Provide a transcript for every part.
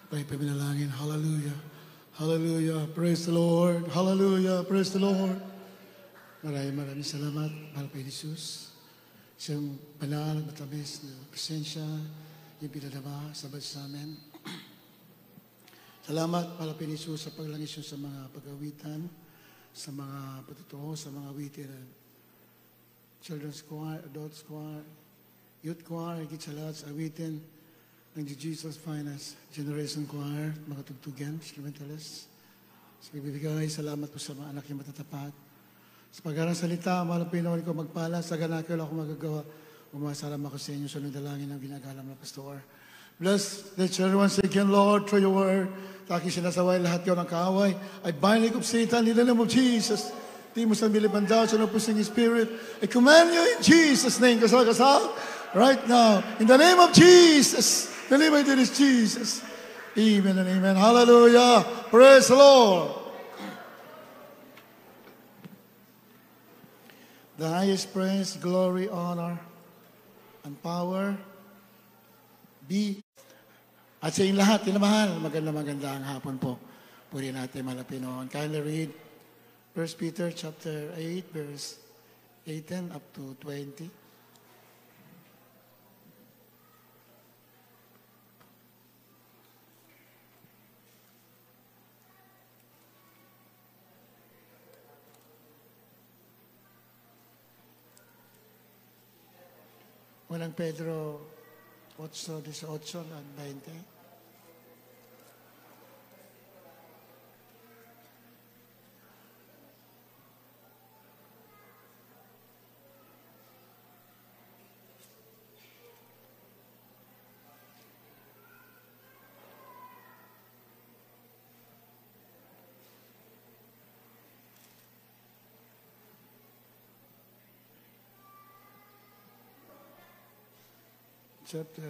Tayo paminalangin. Hallelujah. Hallelujah. Praise the Lord. Hallelujah. Praise the Lord. Maraming salamat, mahal pa Jesus. Siyang banal, matamis na presensya, yung pinadama sa bansa namin. Salamat, mahal pa Jesus, sa paglangis yun sa mga pag-awitan, sa mga patutuo, sa mga awitin, children's choir, adults choir, youth choir, higit sa lahat sa awitin ng Jesus Finest Generation Choir, mga tugtugan, instrumentalists. Sa bibigay, salamat po sa mga anak yung matatapat. Sa pag-arang salita, mahal Pinoon ko magpala, sa ganakil ako magagawa. Umasalam ako sa inyo sa nudalangin ng ginagalam na pastor. Bless the children once again, Lord, through your word. Taki sinasaway lahat yun ng kaaway. I bind of Satan in the name of Jesus. Di mo sa milibandaw sa napusing spirit. I command you in Jesus' name, kasal-kasal, right now. In the name of Jesus. The name of Jesus. Amen and amen. Hallelujah. Praise the Lord. The highest praise, glory, honor, and power be. At sa inyong lahat, tinamahal, magandang hapon po. Puri natin malapinoon. Kindly read 1 Peter chapter 8, verse 18 up to 20. Unang Pedro 8:18 at 20. Chapter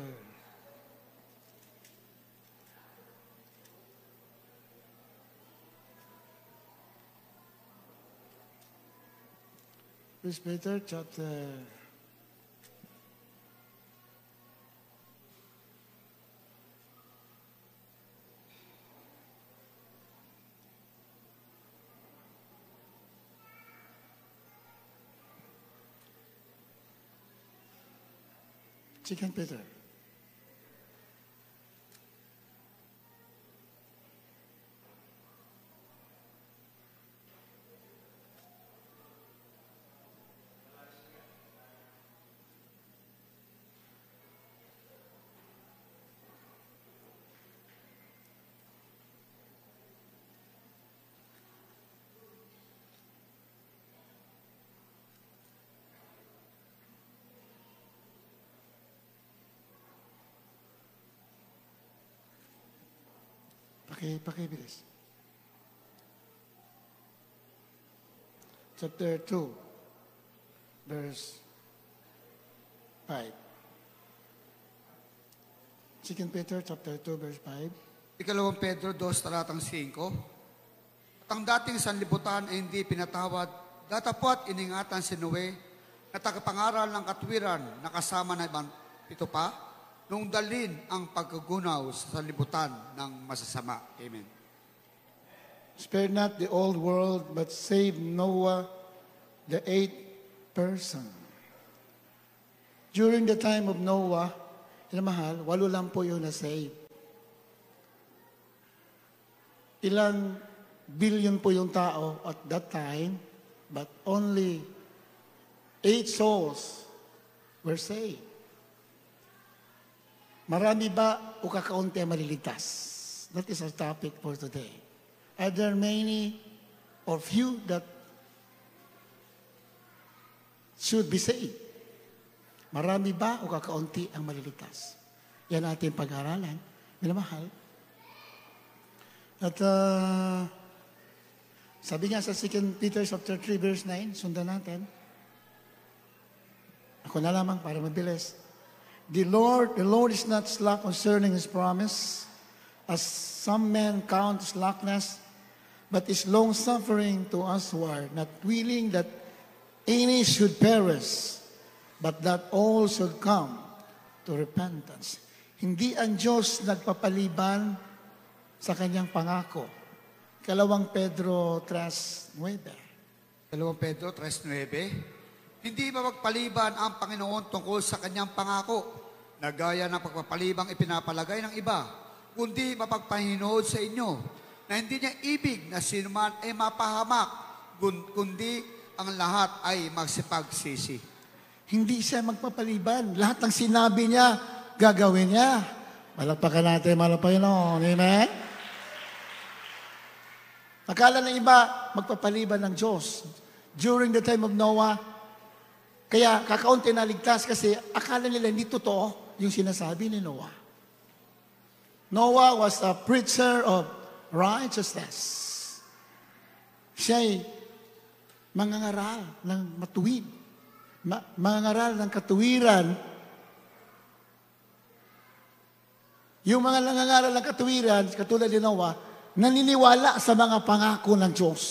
1 Peter chapter 2 Peter. Pakibilis. Chapter 2, verse 5. 2 Peter chapter 2, verse 5. Ikalawang Pedro 2, talatang 5. At ang dating sanlibutan ay hindi pinatawad, datapwat iningatan si Noe na tagapangaral ng katwiran na kasama na ibang pito pa, nung dalin ang pagkagunaw sa sanlibutan ng masasama. Amen. Spare not the old world, but save Noah, the eighth person. During the time of Noah, mahal, 8 lang po yung na-save. Ilan billion po yung tao at that time, but only 8 souls were saved. Marami ba o kakaunti ang maliligtas? That is our topic for today. Are there many or few that should be saved? Marami ba o kakaunti ang maliligtas? Yan ating pag-aralan. Minamahal. At sabi nga sa 2 Peter chapter 3 verse 9, sundan natin. Ako na lamang para mabilis. The Lord is not slack concerning His promise, as some men count slackness, but is long-suffering to us who are not willing that any should perish, but that all should come to repentance. Hindi ang Diyos nagpapaliban sa kanyang pangako. 2 Pedro 3:9. 2 Pedro 3:9, hindi mapagpaliban ang Panginoon tungkol sa kanyang pangako na gaya ng pagpapalibang ipinapalagay ng iba, kundi mapagpahinood sa inyo na hindi niya ibig na sinuman ay mapahamak, kundi ang lahat ay magsipagsisi. Hindi siya magpapaliban. Lahat ng sinabi niya, gagawin niya. Malagpakan natin, Panginoon. Amen? Akala ng iba, magpapaliban ng Diyos. During the time of Noah, kaya kakaunti na ligtas kasi akala nila hindi totoo yung sinasabi ni Noah. Noah was a preacher of righteousness. Siya'y mangangaral ng matuwid. Mangangaral ng katuwiran. Yung mga nangangaral ng katuwiran, katulad ni Noah, naniniwala sa mga pangako ng Diyos.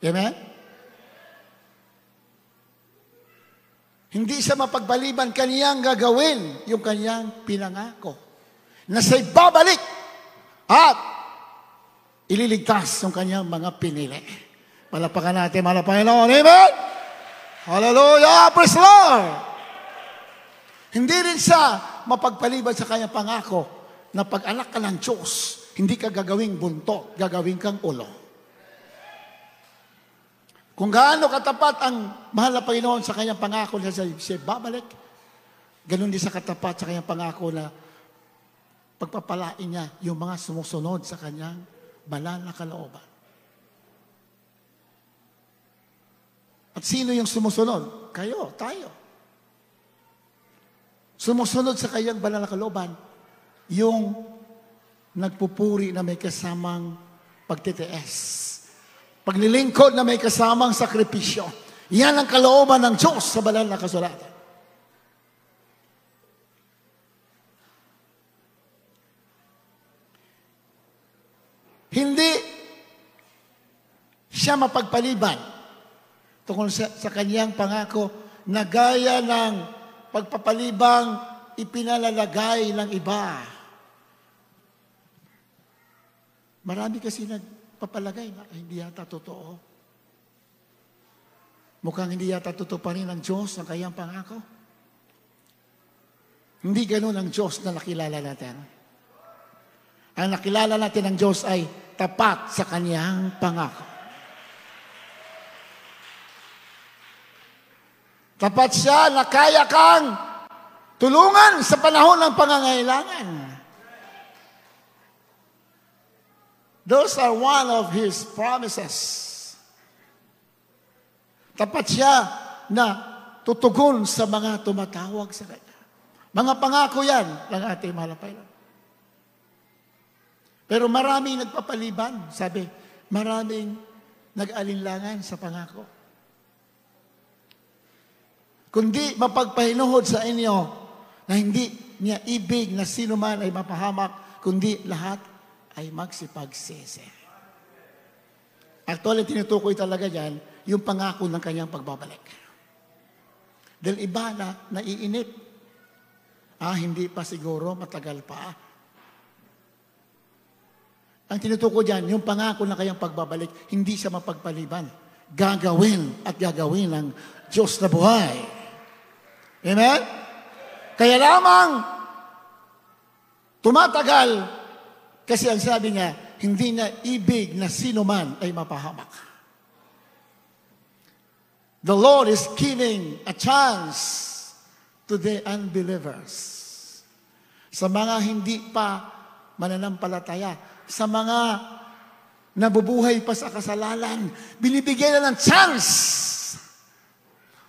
Amen? Hindi siya mapagpaliban, kaniyang gagawin yung kaniyang pinangako. Na siya'y babalik at ililigtas yung kaniyang mga pinili. Palapakan natin, mahal na Panginoon. Amen? Hallelujah! Praise the Lord! Hindi rin siya mapagpaliban sa kanyang pangako na pag anak ka ng Diyos, hindi ka gagawing buntot, gagawin kang ulo. Kung gaano katapat ang mahal na Panginoon sa kanyang pangako na siya babalik, ganun din sa katapat sa kanyang pangako na pagpapalain niya yung mga sumusunod sa kanyang banal na kalooban. At sino yung sumusunod? Kayo, tayo. Sumusunod sa kanyang banal na kalooban, yung nagpupuri na may kasamang pagtitiis. Paglilingkod na may kasamang sakripisyo. Yan ang kalooban ng Diyos sa banal na kasulatan. Hindi siya mapagpaliban tungkol sa kanyang pangako na gaya ng pagpapalibang ipinalalagay ng iba. Marami kasi nagpapalagay na hindi yata totoo. Mukhang hindi yata totoo pa rin ang Diyos ang kanyang pangako. Hindi ganun ang Diyos na nakilala natin. Ang nakilala natin ng Diyos ay tapat sa kanyang pangako. Tapat siya na kaya kang tulungan sa panahon ng pangangailangan. Those are one of His promises. Tapat siya na tutugon sa mga tumatawag sa Kanya. Mga pangako yan ng ating mahal na Panginoon. Pero maraming nagpapaliban. Sabi, maraming nag-alinlangan sa pangako. Kundi mapagpahinuhod sa inyo na hindi niya ibig na sino man ay mapahamak, kundi lahat ay magsipagsisi. Actually, tinutukoy talaga dyan yung pangako ng kanyang pagbabalik. Dahil iba na naiinip. Hindi pa siguro, matagal pa. Ang tinutukoy dyan, yung pangako ng kanyang pagbabalik, hindi siya mapagpaliban. Gagawin at gagawin ng Diyos na buhay. Amen? Kaya lamang tumatagal kasi ang sabi niya, hindi na ibig na sino man ay mapahamak. The Lord is giving a chance to the unbelievers. Sa mga hindi pa mananampalataya, sa mga nabubuhay pa sa kasalanan, binibigyan na ng chance.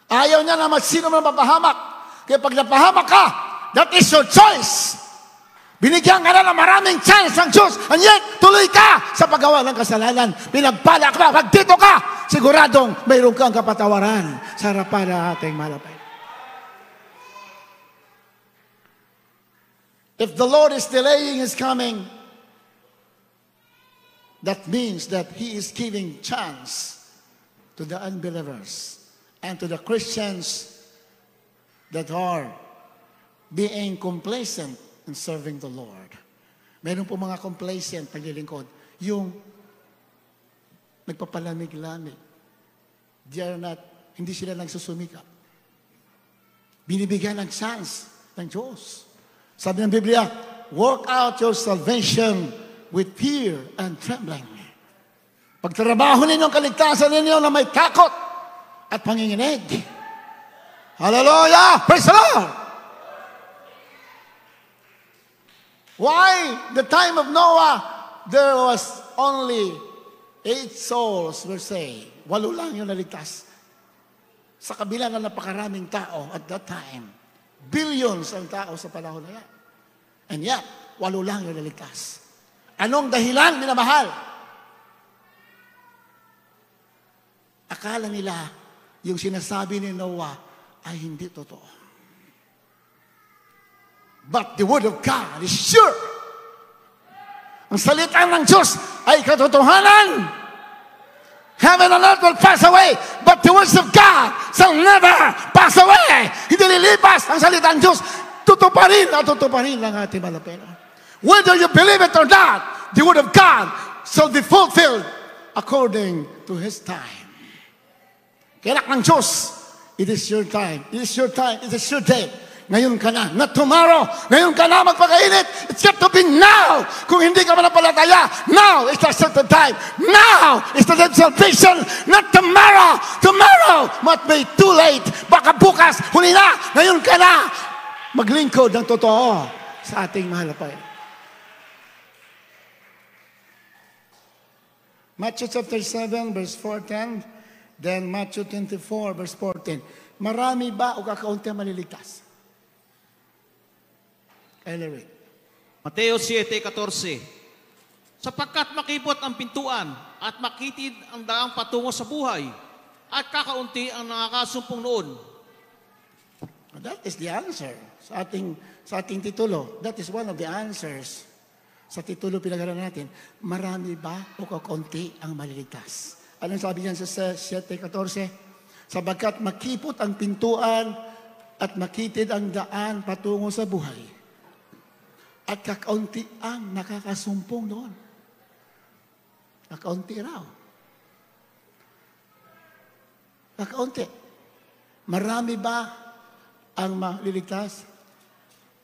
Ayaw niya na sino man mapahamak. Kaya pag napahamak ka, that is your choice. Binigyan ka na ng maraming chance ng Diyos. And yet, tuloy ka sa paggawa ng kasalanan. Pinagpala ka, pag dito ka, siguradong mayroon kang kapatawaran sa harapan ng ating malapay. If the Lord is delaying His coming, that means that He is giving chance to the unbelievers and to the Christians that are being complacent in serving the Lord. Meron po mga complacent paglilingkod. Yung nagpapalamig-lamig. Hindi sila nagsusumikap. Binibigyan ng chance ng Diyos. Sabi ng Biblia, work out your salvation with fear and trembling. Pagtrabaho ninyo ang kaligtasan ninyo na may takot at panginginig. Hallelujah! Praise the Lord! Why? The time of Noah, there was only 8 souls were saved. 8 lang yung naligtas. Sa kabila na napakaraming tao at that time, billions ang tao sa panahon na yan. And yet, 8 lang yung naligtas. Anong dahilan, minamahal? Akala nila yung sinasabi ni Noah ay hindi totoo. But the word of God is sure. Ang salita ng Diyos ay katotohanan. Heaven and earth will pass away, but the words of God shall never pass away. Hindi lilipas ang salita ng Diyos. Tutuparin at tutuparin lang ating malapera. Whether you believe it or not, the word of God shall be fulfilled according to His time. Kailangan ng Diyos, it is your time. It is your time. It is your day. Ngayon ka na, not tomorrow. Ngayon ka na magpakainit. It's got to be now. Kung hindi ka manampalataya, now is the certain time. Now is the day of salvation. Not tomorrow. Tomorrow might be too late. Baka bukas, huli na. Ngayon ka na. Maglingkod ng totoo sa ating mahal na Panginoon. Matthew chapter 7, verse 4-10. Then Matthew 24, verse 14. Marami ba o kakaunti ang maliligtas? Ellery. Mateo 7:14. Sapagkat makipot ang pintuan at makitid ang daang patungo sa buhay at kakaunti ang nakakasumpong noon. That is the answer sa ating titulo. That is one of the answers sa titulo pinag-aralan natin. Marami ba o kakaunti ang maliligtas? Anong sabi niyan sa 7:14? Sapagkat makipot ang pintuan at makitid ang daan patungo sa buhay. At kakaunti ang nakakasumpong doon. Kakaunti raw. Kakaunti. Marami ba ang maliligtas?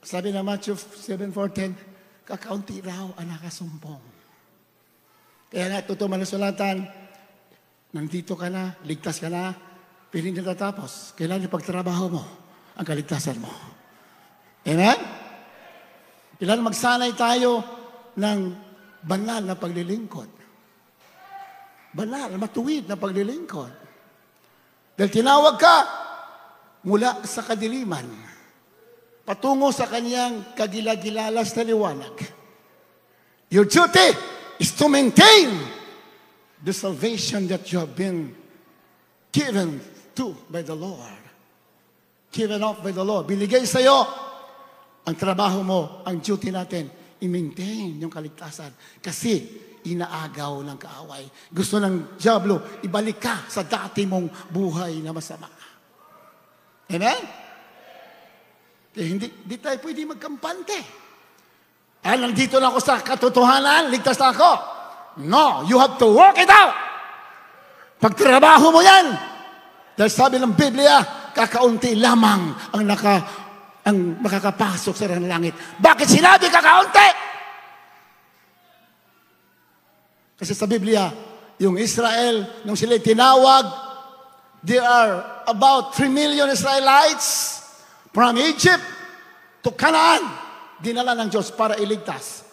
Sabi na Matthew 7:14, kakaunti raw ang nakasumpong. Kaya nga, totoo manasulatan, nandito ka na, ligtas ka na, pero hindi natatapos. Kailangan ipagtrabaho mo ang kaligtasan mo. Amen? Kailangan magsanay tayo ng banal na paglilingkod. Banal, matuwid na paglilingkod. Dahil tinawag ka mula sa kadiliman, patungo sa kanyang kagilagilalas na liwanag. Your duty is to maintain the salvation that you have been given to by the Lord. Given off by the Lord. Binigay sa iyo. Ang trabaho mo, ang duty natin, i-maintain yung kaligtasan. Kasi inaagaw ng kaaway. Gusto ng diablo, ibalik ka sa dati mong buhay na masama. Amen? Eh, hindi tayo pwede magkampante. Nandito na ako sa katotohanan, ligtas na ako. No, you have to work it out. Pagtrabaho mo yan. Dahil sabi ng Biblia, kakaunti lamang ang makakapasok sa langit. Bakit sinabi kakaunti? Kasi sa Biblia, yung Israel, nung sila tinawag, there are about 3 million Israelites from Egypt to Canaan. Dinala ng Diyos para iligtas.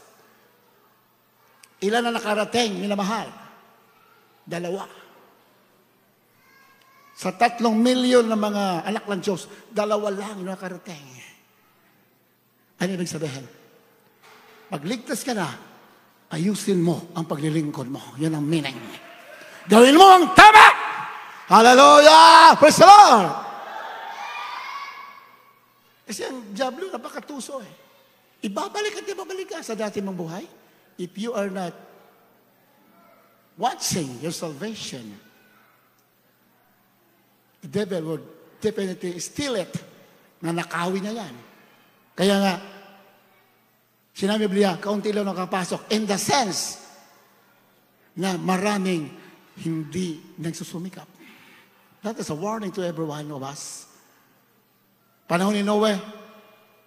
Ilan na nakarating, minamahal? 2. Sa 3 milyon na mga anak ng Diyos, 2 lang yung nakarating. Ano ibig sabihin? Pagligtas ka na, ayusin mo ang paglilingkod mo. Yan ang meaning. Gawin mo ang tama! Hallelujah! Praise the Lord! Kasi ang diablo, napakatuso eh. Ibabalik at ibabalik ka sa dati mong buhay. If you are not watching your salvation, the devil would definitely steal it. Nanakawi na yan. Kaya nga, Sinabi Biblia, kaunti lang nakapasok. In the sense na maraming hindi nagsusumikap. That is a warning to every one of us. Panahon ni Noe,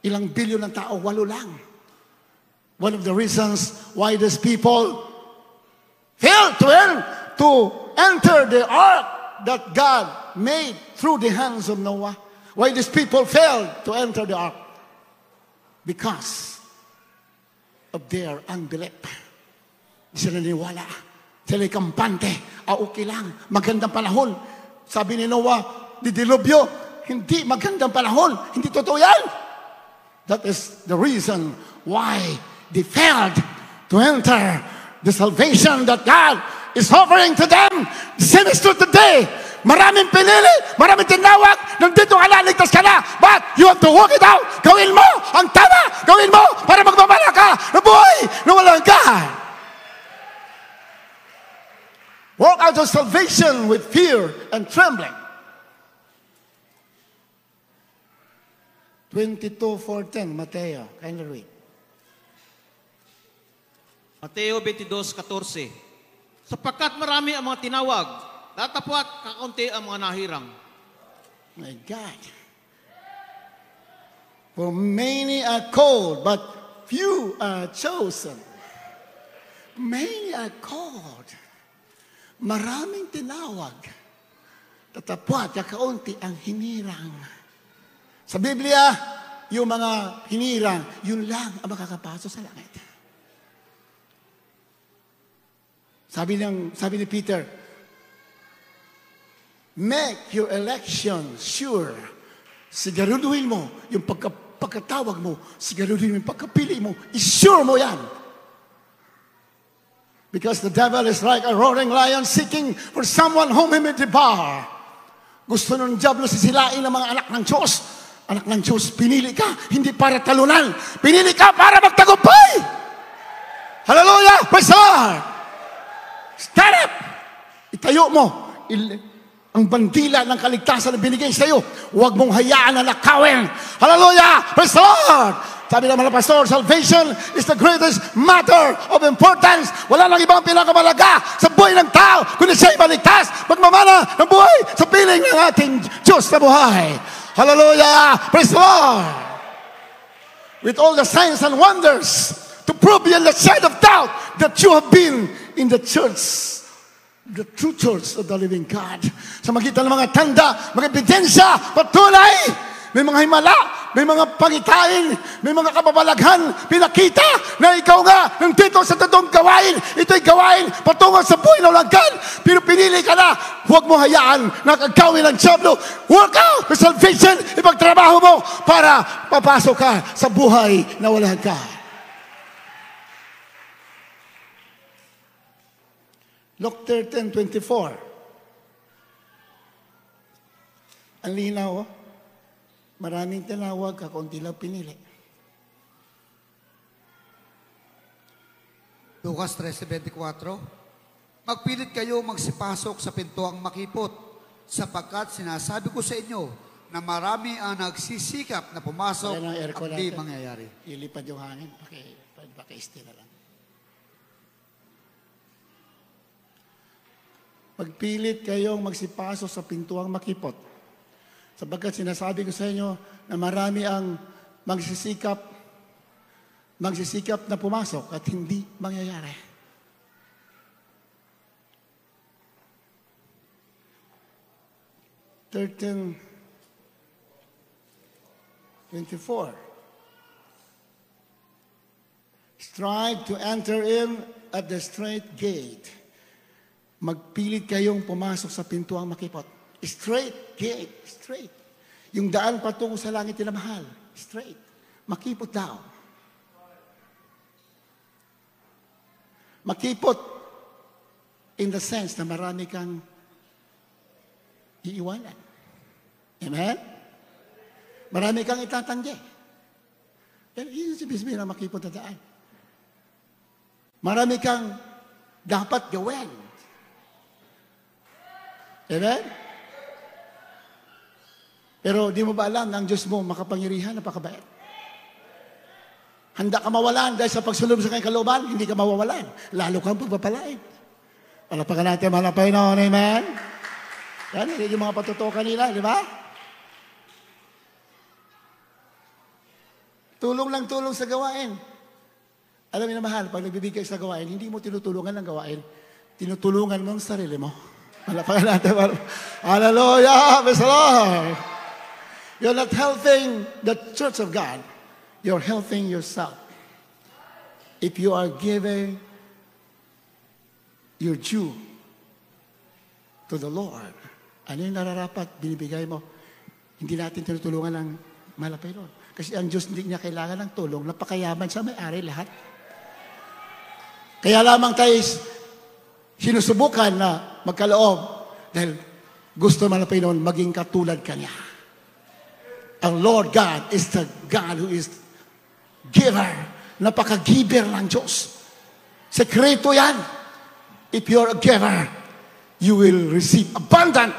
ilang bilyon ng tao, 8 lang. One of the reasons why these people failed to enter the ark that God made through the hands of Noah. Why these people failed to enter the ark? Because of their unbelief. Hindi sila naniwala. Sila kampante. Okay lang. Magandang panahon. Sabi ni Noah, didilubyo. Hindi magandang panahon. Hindi totoo yan. That is the reason why they failed to enter the salvation that God is offering to them. The same is true today. Maraming pinili, maraming tinawag, nandito ka na, ligtas ka na. But you have to work it out. Gawin mo ang tama. Gawin mo para magmamala ka na buhay na walang God. Work out your salvation with fear and trembling. 22:14, Mateo. Kindly read. Mateo 22:14. Sapagkat marami ang mga tinawag, tatapwat kakaunti ang mga nahirang. My God. For many are called, but few are chosen. Many are called. Maraming tinawag. Tatapwat, kakaunti ang hinirang. Sa Biblia, yung mga hinirang, yun lang ang makakapasok sa langit. Sabi ni Peter, make your election sure. Siguraduhin mo yung pagkatawag mo. Siguraduhin mo yung pagkapili mo. Isure mo yan. Because the devil is like a roaring lion seeking for someone whom he may devour. Gusto ng diablo sisilain ng mga anak ng Diyos. Anak ng Diyos, pinili ka, hindi para talunan. Pinili ka para magtagumpay. Hallelujah! Praise the Lord! Stand up! Itayo mo ang bandila ng kaligtasan na binigay sa iyo. Huwag mong hayaan na nakawin. Hallelujah! Praise the Lord! Sabi ng mga pastor, salvation is the greatest matter of importance. Wala nang ibang pinakamalaga sa buhay ng tao kundi siya'y maligtas, magmamana ng buhay sa piling ng ating Diyos na buhay. Hallelujah! Praise the Lord! With all the signs and wonders to prove beyond the shadow of doubt that you have been in the church, the true church of the living God. Sa magitan ng mga tanda, mga ebidensya, patunay, may mga himala, may mga pangitain, may mga kababalaghan, pinakita na ikaw nga nandito sa totoong gawain. Ito'y gawain patungo sa buhay na walang God. Pero pinili ka na, huwag mo hayaan na kagawin ng diablo. Work out for salvation, ipagtrabaho mo para papasok ka sa buhay na walang God. Luke 13:24. Ang linaw, maraming tinawag, kakunti lang pinili. Lucas 13:24. Magpilit kayo magsipasok sa pintuang makipot, sapagkat sinasabi ko sa inyo na marami ang nagsisikap na pumasok Ayan ang aircon at di natin. mangyayari. Ilipad yung hangin, paki-stay na lang. Magpilit kayong magsipasok sa pintuang makipot. Sapagkat sinasabi ko sa inyo na marami ang magsisikap na pumasok at hindi mangyayari. Thirteen 24. Strive to enter in at the straight gate. Magpilit kayong pumasok sa pintuang makipot. Straight gate. Straight. Yung daan patungo sa langit na mahal. Straight. Makipot daw. Makipot in the sense na marami kang iiwanan. Amen? Marami kang itatanggi. Pero yun si Bismi na makipot na daan. Marami kang dapat gawin. Amen? Pero di mo ba alam na ang Diyos mo makapangyarihan, napakabait? Handa ka mawalan dahil sa pagsunod sa kanyang kalooban, hindi ka mawawalan. Lalo kang pagpapalain. Palapakan natin, mahal na Panginoon, amen? Yan, yung mga patutuo kanina, di ba? Tulong lang tulong sa gawain. Alam niyo na mahal, pag nagbibigay sa gawain, hindi mo tinutulungan ng gawain, tinutulungan mo ang sarili mo. Palapakan natin, hallelujah, praise the Lord. You're not helping the church of God. You're helping yourself. If you are giving your due to the Lord, ano yung nararapat, binibigay mo, hindi natin tinutulungan ng malapay Lord. Kasi ang Diyos hindi niya kailangan ng tulong, napakayaman siya, may-ari lahat. Kaya lamang tayo sinusubukan na magkaloob dahil gusto malapay noon maging katulad kanya. Ang Lord God is the God who is giver. Napaka-giver ng Diyos. Sekreto yan. If you're a giver, you will receive abundant.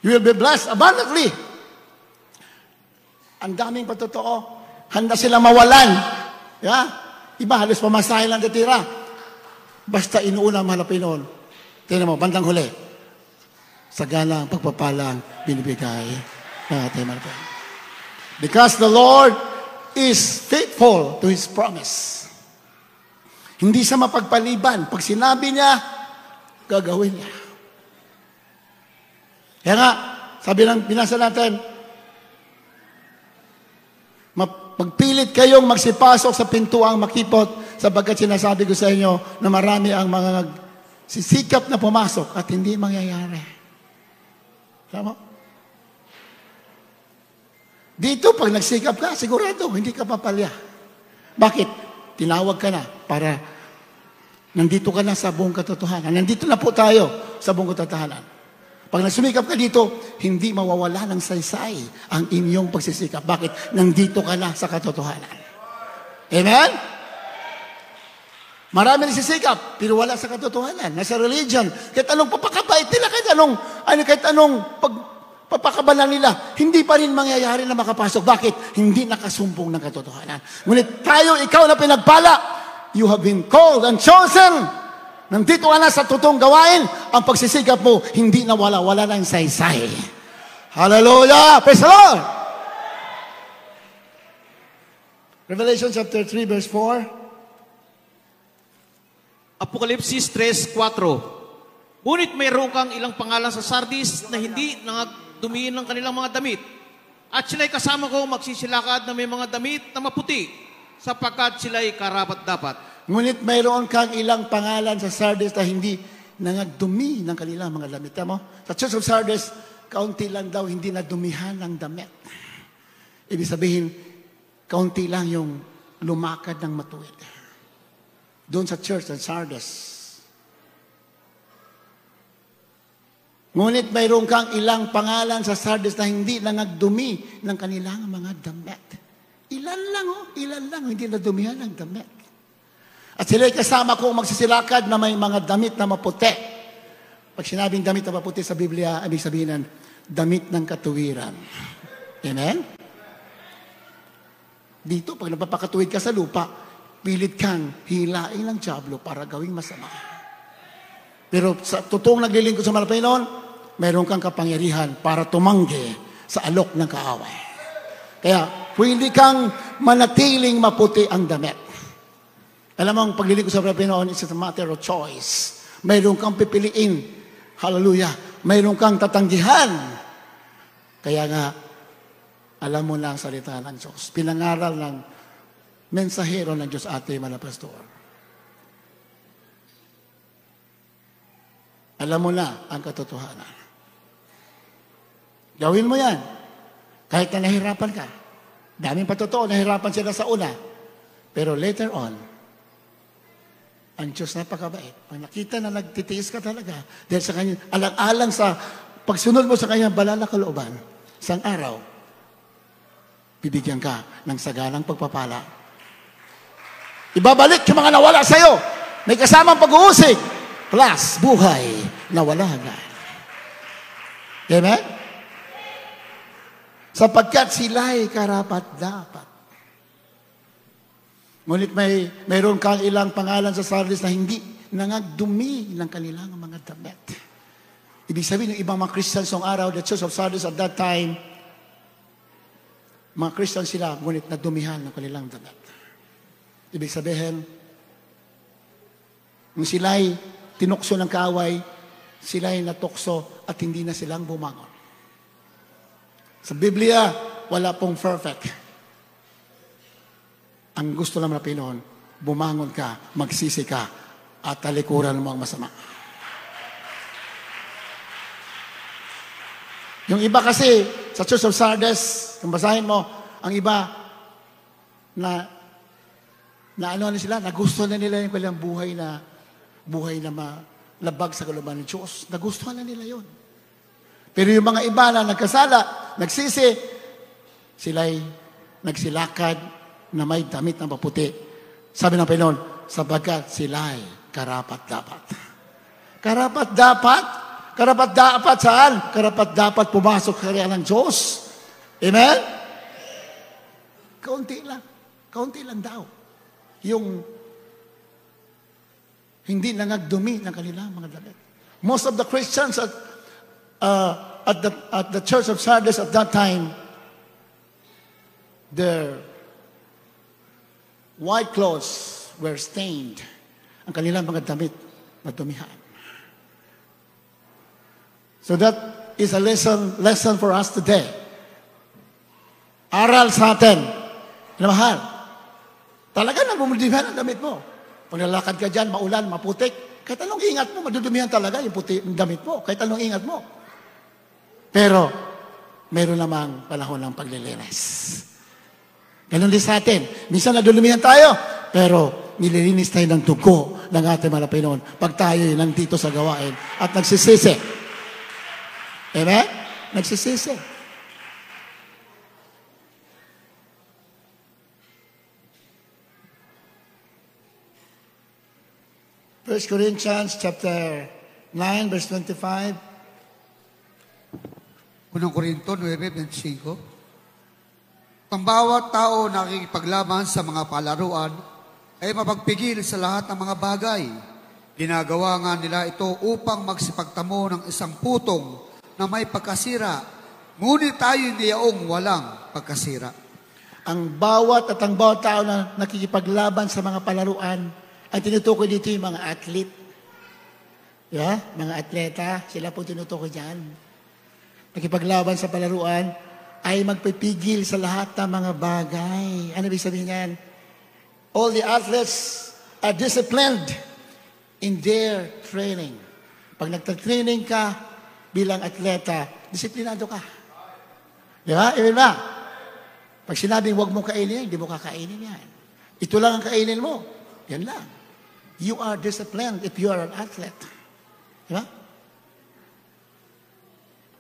You will be blessed abundantly. Ang daming patotoo. Handa silang mawalan. Yeah? Iba, halos pamasahe lang natira. Basta inuuna malapit noon. Tingnan mo, bandang huli. Sagana ang pagpapalang binibigay ng ating malapit. Because the Lord is faithful to His promise. Hindi siya mapagpaliban. Pag sinabi niya, gagawin niya. Kaya nga, sabi ng binasa natin, magpilit kayong magsipasok sa pintuang makipot sapagkat sinasabi ko sa inyo na marami ang mga sisikap na pumasok at hindi mangyayari. Tama? Dito, pag nagsikap ka, sigurado, hindi ka papalya. Bakit? Tinawag ka na para nandito ka na sa buong katotohanan. Nandito na po tayo sa buong katotohanan. Pag nagsumikap ka dito, hindi mawawala ng saysay ang inyong pagsisikap. Bakit? Nandito ka na sa katotohanan. Amen? Marami nagsisikap, pero wala sa katotohanan. Nasa religion. Kahit anong papakabait nila, kahit anong papakabalan nila, hindi pa rin mangyayari na makapasok. Bakit? Hindi nakasumpong ng katotohanan. Ngunit tayo, ikaw na pinagpala, you have been called and chosen. Nandito ka na sa totoong gawain, ang pagsisikap mo, hindi na wala ng saysay. Hallelujah! Praise the Lord! Revelation chapter 3, verse 4. Apokalipsis 3:4. Ngunit mayroon kang ilang pangalan sa Sardis na hindi nangadumiin ng kanilang mga damit. At sila'y kasama ko magsisilakad na may mga damit na maputi, sapagkat sila'y karapat-dapat. Ngunit mayroon kang ilang pangalan sa Sardis na hindi nangagdumi ng kanilang mga damit. Tama? Sa Church of Sardis, kaunti lang daw hindi nadumihan ng damit. Ibig sabihin, kaunti lang yung lumakad ng matuwid. Doon sa Church of Sardis. Ngunit mayroon kang ilang pangalan sa Sardis na hindi nangagdumi ng kanilang mga damit. Ilan lang, hindi nadumihan ng damit. At sila'y kasama kong magsisilakad na may mga damit na maputi. Pag sinabing damit na maputi sa Biblia, ibig sabihin ng damit ng katuwiran. Amen? Dito, pag napapakatuwid ka sa lupa, pilit kang hilain ng dyablo para gawing masama. Pero sa totoong naglilingkod sa Panginoon, mayroon kang kapangyarihan para tumanggi sa alok ng kaaway. Kaya, pwede kang manatiling maputi ang damit. Alam mo, ang paglilingkod sa Panginoon is a matter of choice. Mayroon kang pipiliin. Hallelujah. Mayroon kang tatanggihan. Kaya nga, alam mo na ang salita ng Diyos. Pinangaral ng mensahero ng Diyos ating mga pastor. Alam mo na ang katotohanan. Gawin mo yan. Kahit na nahirapan ka. Daming patotoo, nahirapan sila sa una. Pero later on, ang Diyos napakabait. Pag nakita na nagtitiis ka talaga, dahil sa kanya, alang-alang sa pagsunod mo sa kanyang banal na kalooban, isang araw, bibigyan ka ng saganang pagpapala. Ibabalik yung mga nawala sa'yo. May kasamang pag-uusig, plus buhay na wala hanggan. Amen? sapagkat sila'y karapat-dapat. Ngunit mayroon kang ilang pangalan sa Sardis na hindi nangagdumi ng kanilang mga damit. Ibig sabihin, yung ibang mga Christians noong araw, the Church of Sardis at that time, mga Christian sila, ngunit nadumihan ng kanilang damit. Ibig sabihin, nung sila'y tinukso ng kaaway, sila'y natukso at hindi na silang bumangon. Sa Biblia, wala pong perfect. Ang gusto naman na Pinoon, bumangon ka, magsisi ka, at talikuran mo ang masama. Yung iba kasi, sa Church of Sardis, kung basahin mo, ang iba, na ano sila, nagustuhan na nila yung kanilang buhay na labag sa kalooban ng Diyos. Nagustuhan na nila yun. Pero yung mga iba na nagkasala, nagsisi, sila'y nagsilakad na may damit na maputi. Sabi ng Panginoon, sapagkat sila'y karapat-dapat. Karapat-dapat? Karapat-dapat saan? Karapat-dapat pumasok sa kariyan ng Diyos. Amen? Kaunti lang. Kaunti lang daw. Yung hindi nangagdumi ng kanilang mga damit. Most of the Christians at the Church of Sardis at that time, their white clothes were stained. Ang kanilang mga damit nadumihan. So that is a lesson for us today. Aral sa atin. Mahal. Talaga nabudumihan ang damit mo. Pag nalakad ka dyan, maulan, maputik, kahit anong ingat mo, madudumihan talaga yung puti yung damit mo. Kahit anong ingat mo. Pero, meron namang panahon ng paglilinis. Ganun din sa atin. Minsan nadudumihan tayo, pero nililinis tayo ng dugo ng ating mga Pinoon pag tayo nandito sa gawain at nagsisisi. Amen? Nagsisisi. 1 Corinthians chapter 9, verse 25. Unang Korinto 9:25. Ang bawat tao na nakikipaglaban sa mga palaruan ay mapagpigil sa lahat ng mga bagay. Ginagawa nga nila ito upang magsipagtamo ng isang putong na may pagkasira. Ngunit tayo niyaong walang pagkasira. Ang bawat tao na nakikipaglaban sa mga palaruan ay tinutukoy dito yung mga athlete. Yeah? Mga atleta, sila po tinutukoy dyan. Nakipaglaban sa palaruan ay magpipigil sa lahat ng mga bagay. Ano ibig sabihin yan? All the athletes are disciplined in their training. Pag nagtatraining ka bilang atleta, disiplinado ka. Di ba? Amen ba? Pag sinabing huwag mo kainin, hindi mo kakainin yan. Ito lang ang kainin mo. Yan lang. You are disciplined if you are an athlete. Di ba?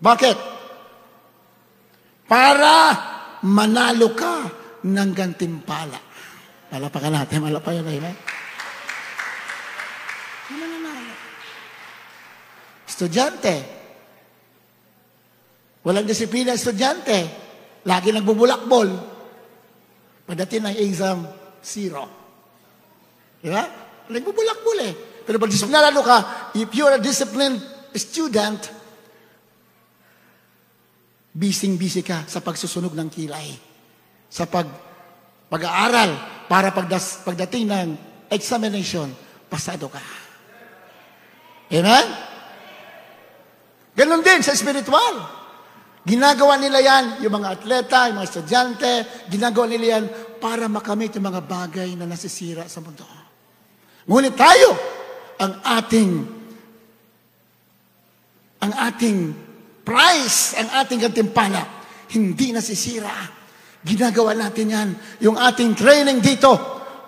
Bakit? Para manalo ka ng gantimpala. Palapakan natin, malapayan na yun. Mananalo. Estudyante. Walang disiplina estudyante. Lagi nagbubulakbol. Pagdating ng exam, 0. Di ba? Nagbubulakbol eh. Pero pag disiplinado ka, if you're a disciplined student, bising-busy ka sa pagsusunog ng kilay. Sa pag-aaral para pagdating ng examination, pasado ka. Amen? Ganon din sa spiritual. Ginagawa nila yan, yung mga atleta, yung mga estudyante, ginagawa nila yan para makamit yung mga bagay na nasisira sa mundo. Ngunit tayo, ang ating prize, ang ating gantimpala, hindi nasisira. Ginagawa natin yan. Yung ating training dito,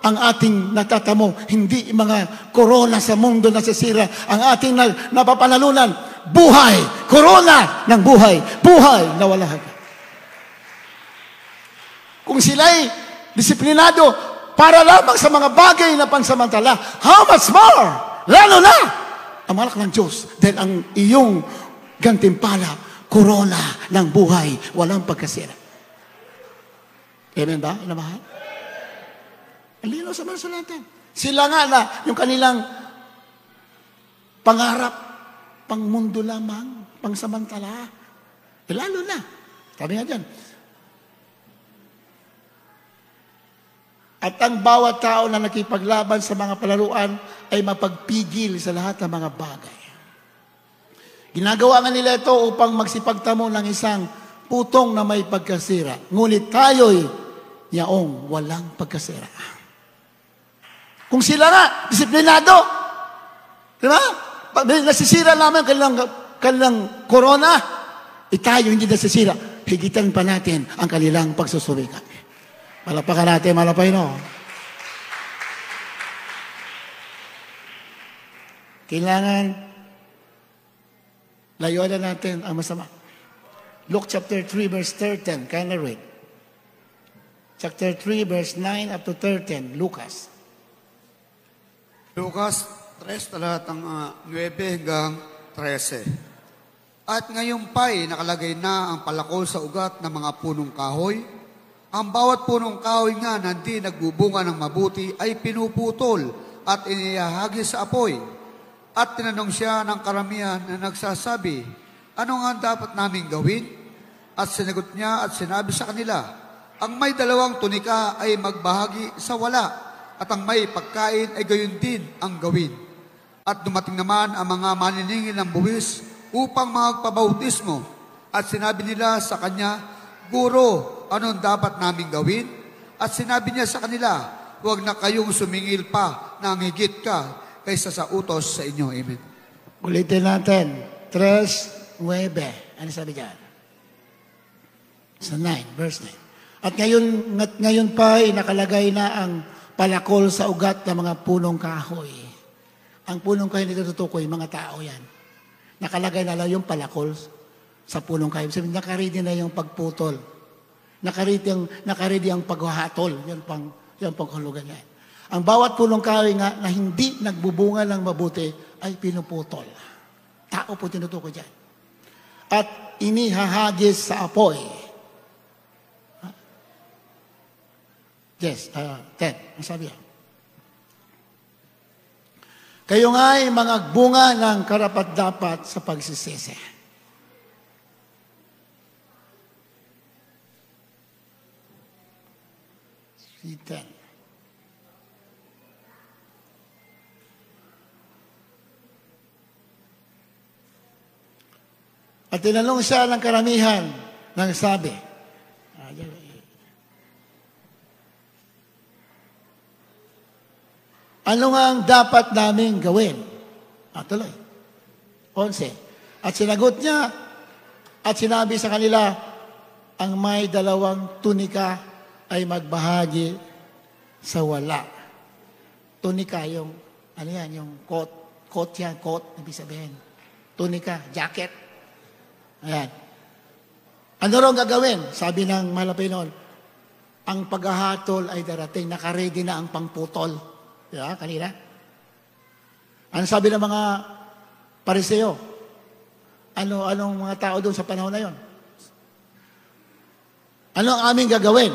ang ating natatamo, hindi mga corona sa mundo nasisira. Ang ating napapanalunan, buhay, corona ng buhay, buhay na wala hanggan. Kung sila'y disiplinado para lamang sa mga bagay na pansamantala, how much more? Lalo na ang malak ng Diyos. Dahil ang iyong gantimpala, corona ng buhay, walang pagkasira. Amen ba? Inamahal? Ang lino sa manusulatan. Sila nga na yung kanilang pangarap, pang mundo lamang, pang samantala. Lalo na. Sabi nga dyan. At ang bawat tao na nakipaglaban sa mga palaruan ay mapagpigil sa lahat ng mga bagay. Ginagawa nga nila ito upang magsipagtamo ng isang putong na may pagkasira. Ngunit tayo'y yaong walang pagkasira. Kung sila nga, disiplinado, di ba? Nasisira naman kanilang corona, tayo hindi nasisira. Higitan pa natin ang kanilang pagsusulikat. Malapakan natin, malapay no. Kailangan layuan na natin ang masama. Luke chapter 3 verse 13, kindly read. Chapter 3 verse 9 up to 13, Lucas. Lucas 3, talatang 9 hanggang 13. At ngayon pa'y nakalagay na ang palakol sa ugat ng mga punong kahoy. Ang bawat punong kahoy nga na hindi nagbubunga ng mabuti ay pinuputol at inihahagi sa apoy. At tinanong siya ng karamihan na nagsasabi, ano nga dapat naming gawin? At sinagot niya at sinabi sa kanila, ang may 2 tunika ay magbahagi sa wala, at ang may pagkain ay gayon din ang gawin. At dumating naman ang mga maniningil ng buwis upang magpabautismo. At sinabi nila sa kanya, Guro, anong dapat naming gawin? At sinabi niya sa kanila, huwag na kayong sumingil pa na higit ka kaysa sa utos sa inyo. Amen. Ulitin natin. 3:9. Ano sabi dyan? Sa 9, verse 9. At ngayon pa ay nakalagay na ang palakol sa ugat ng mga punong kahoy. Ang punong kahoy na tutukoy, mga tao yan. Nakalagay na lang yung palakol sa punong kahoy. Sabi, nakaredy na yung pagputol. Nakaredy ang paghahatol. Yan pang hulugan yan. Ang bawat punong kahoy nga na hindi nagbubunga ng mabuti ay pinuputol. Tao po tinutukoy dyan. At inihahagis sa apoy. Yes, 10. Ang sabi yan. Kayo nga ay mga bunga ng karapat-dapat sa pagsisisi. C10. At tinanong siya ng karamihan ng sabi, ano nga ang dapat naming gawin? Tuloy. 11. At sinagot niya at sinabi sa kanila, ang may 2 tunika ay magbahagi sa wala. Tunika yung, ano yan, yung coat. Coat yan, coat, ibig sabihin. Tunika, jacket. Ayan. Ano rin gagawin? Sabi ng malapay noon, ang paghahatol ay darating, nakaredy na ang pangputol. Diba, kanina? Ano sabi ng mga pariseo? Anong mga tao doon sa panahon na yon? Ano ang aming gagawin?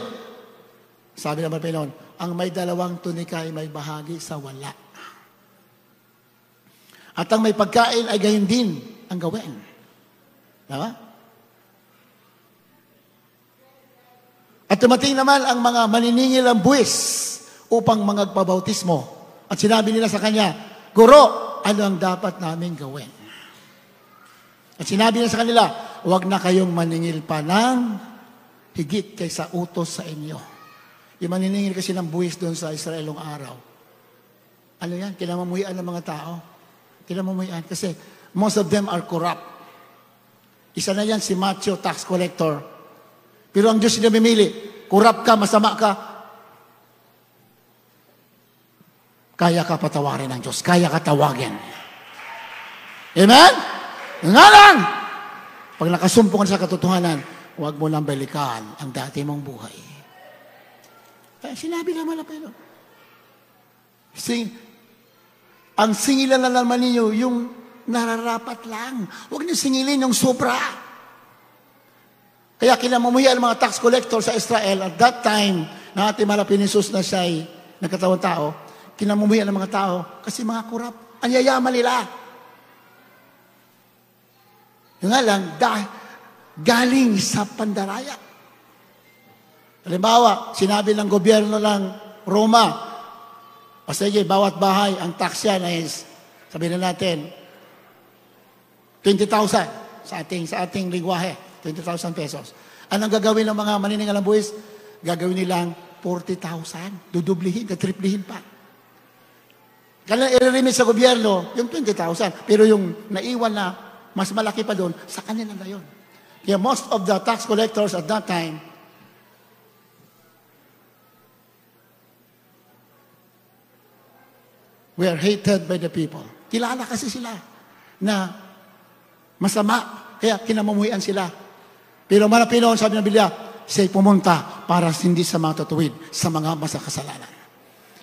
Sabi ng malapay noon, ang may 2 tunika ay may bahagi sa wala. At ang may pagkain ay gayon din ang gawin. Diba? At dumating naman ang mga maniningil ng buwis upang magpabautismo. At sinabi nila sa kanya, Guro, ano ang dapat namin gawin? At sinabi nila sa kanila, huwag na kayong maningil pa ng higit kaysa utos sa inyo. Yung maniningil kasi ng buwis doon sa Israel ng araw. Ano yan? Kinamamuhian ng mga tao. Kinamamuhian. Kasi most of them are corrupt. Isa na yan si Matthew, tax collector. Pero ang Diyos na mamili, corrupt ka, masama ka, kaya ka patawarin ng Diyos. Kaya ka tawagin. Amen? Nga lang! Pag nakasumpong ka sa katotohanan, huwag mo nang balikan ang dati mong buhay. Sinabi naman na pero. Ang singilan na naman ninyo, yung nararapat lang. Huwag niyo singilin yung sobra. Kaya kinamumuhi ang mga tax collector sa Israel at that time na ating malapin Jesus na siya'y nagkatawang tao, kinamumuhi ang mga tao kasi mga kurap. Ang yayaman nila. Yung nga lang, galing sa pandaraya. Halimbawa, sinabi ng gobyerno ng Roma, o sige, bawat bahay, ang tax yan is, sabihin na natin, 20,000 sa ating lingwahe, 20,000 pesos. Anong gagawin ng mga maniningalang buwis? Gagawin nilang 40,000. Dudublihin, triplihin pa. Kaya i-remit sa gobyerno, yung 20,000. Pero yung naiwan na, mas malaki pa doon, sa kanila na yun. Kaya most of the tax collectors at that time, were hated by the people. Kilala kasi sila na masama, kaya kinamumuhian sila. Pero manapinoon, sabi ng Biblia, siya'y pumunta para hindi sa mga tatuwid, sa mga masakasalanan.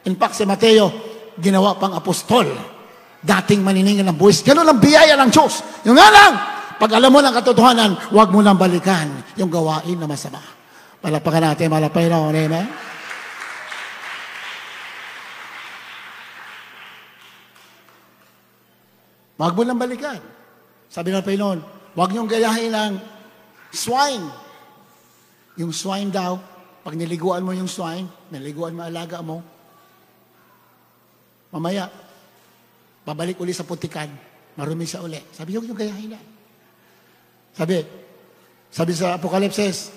In fact, si Mateo, ginawa pang apostol, dating maniningil ng buwis. Ganun ang biyaya ng Diyos. Yung nga lang, pag alam mo ng katotohanan, huwag mo nang balikan yung gawain na masama. Palapakan natin, malapay na, amen? Huwag mo nang balikan. Sabi ng Panginoon, huwag niyong gayahin ng swine. Yung swine daw, pag niliguan mo yung swine, niliguan mo alaga mo, mamaya, babalik uli sa putikan, marumi sa uli. Sabi, huwag niyong gayahin na. Sabi sa Apokalipsis,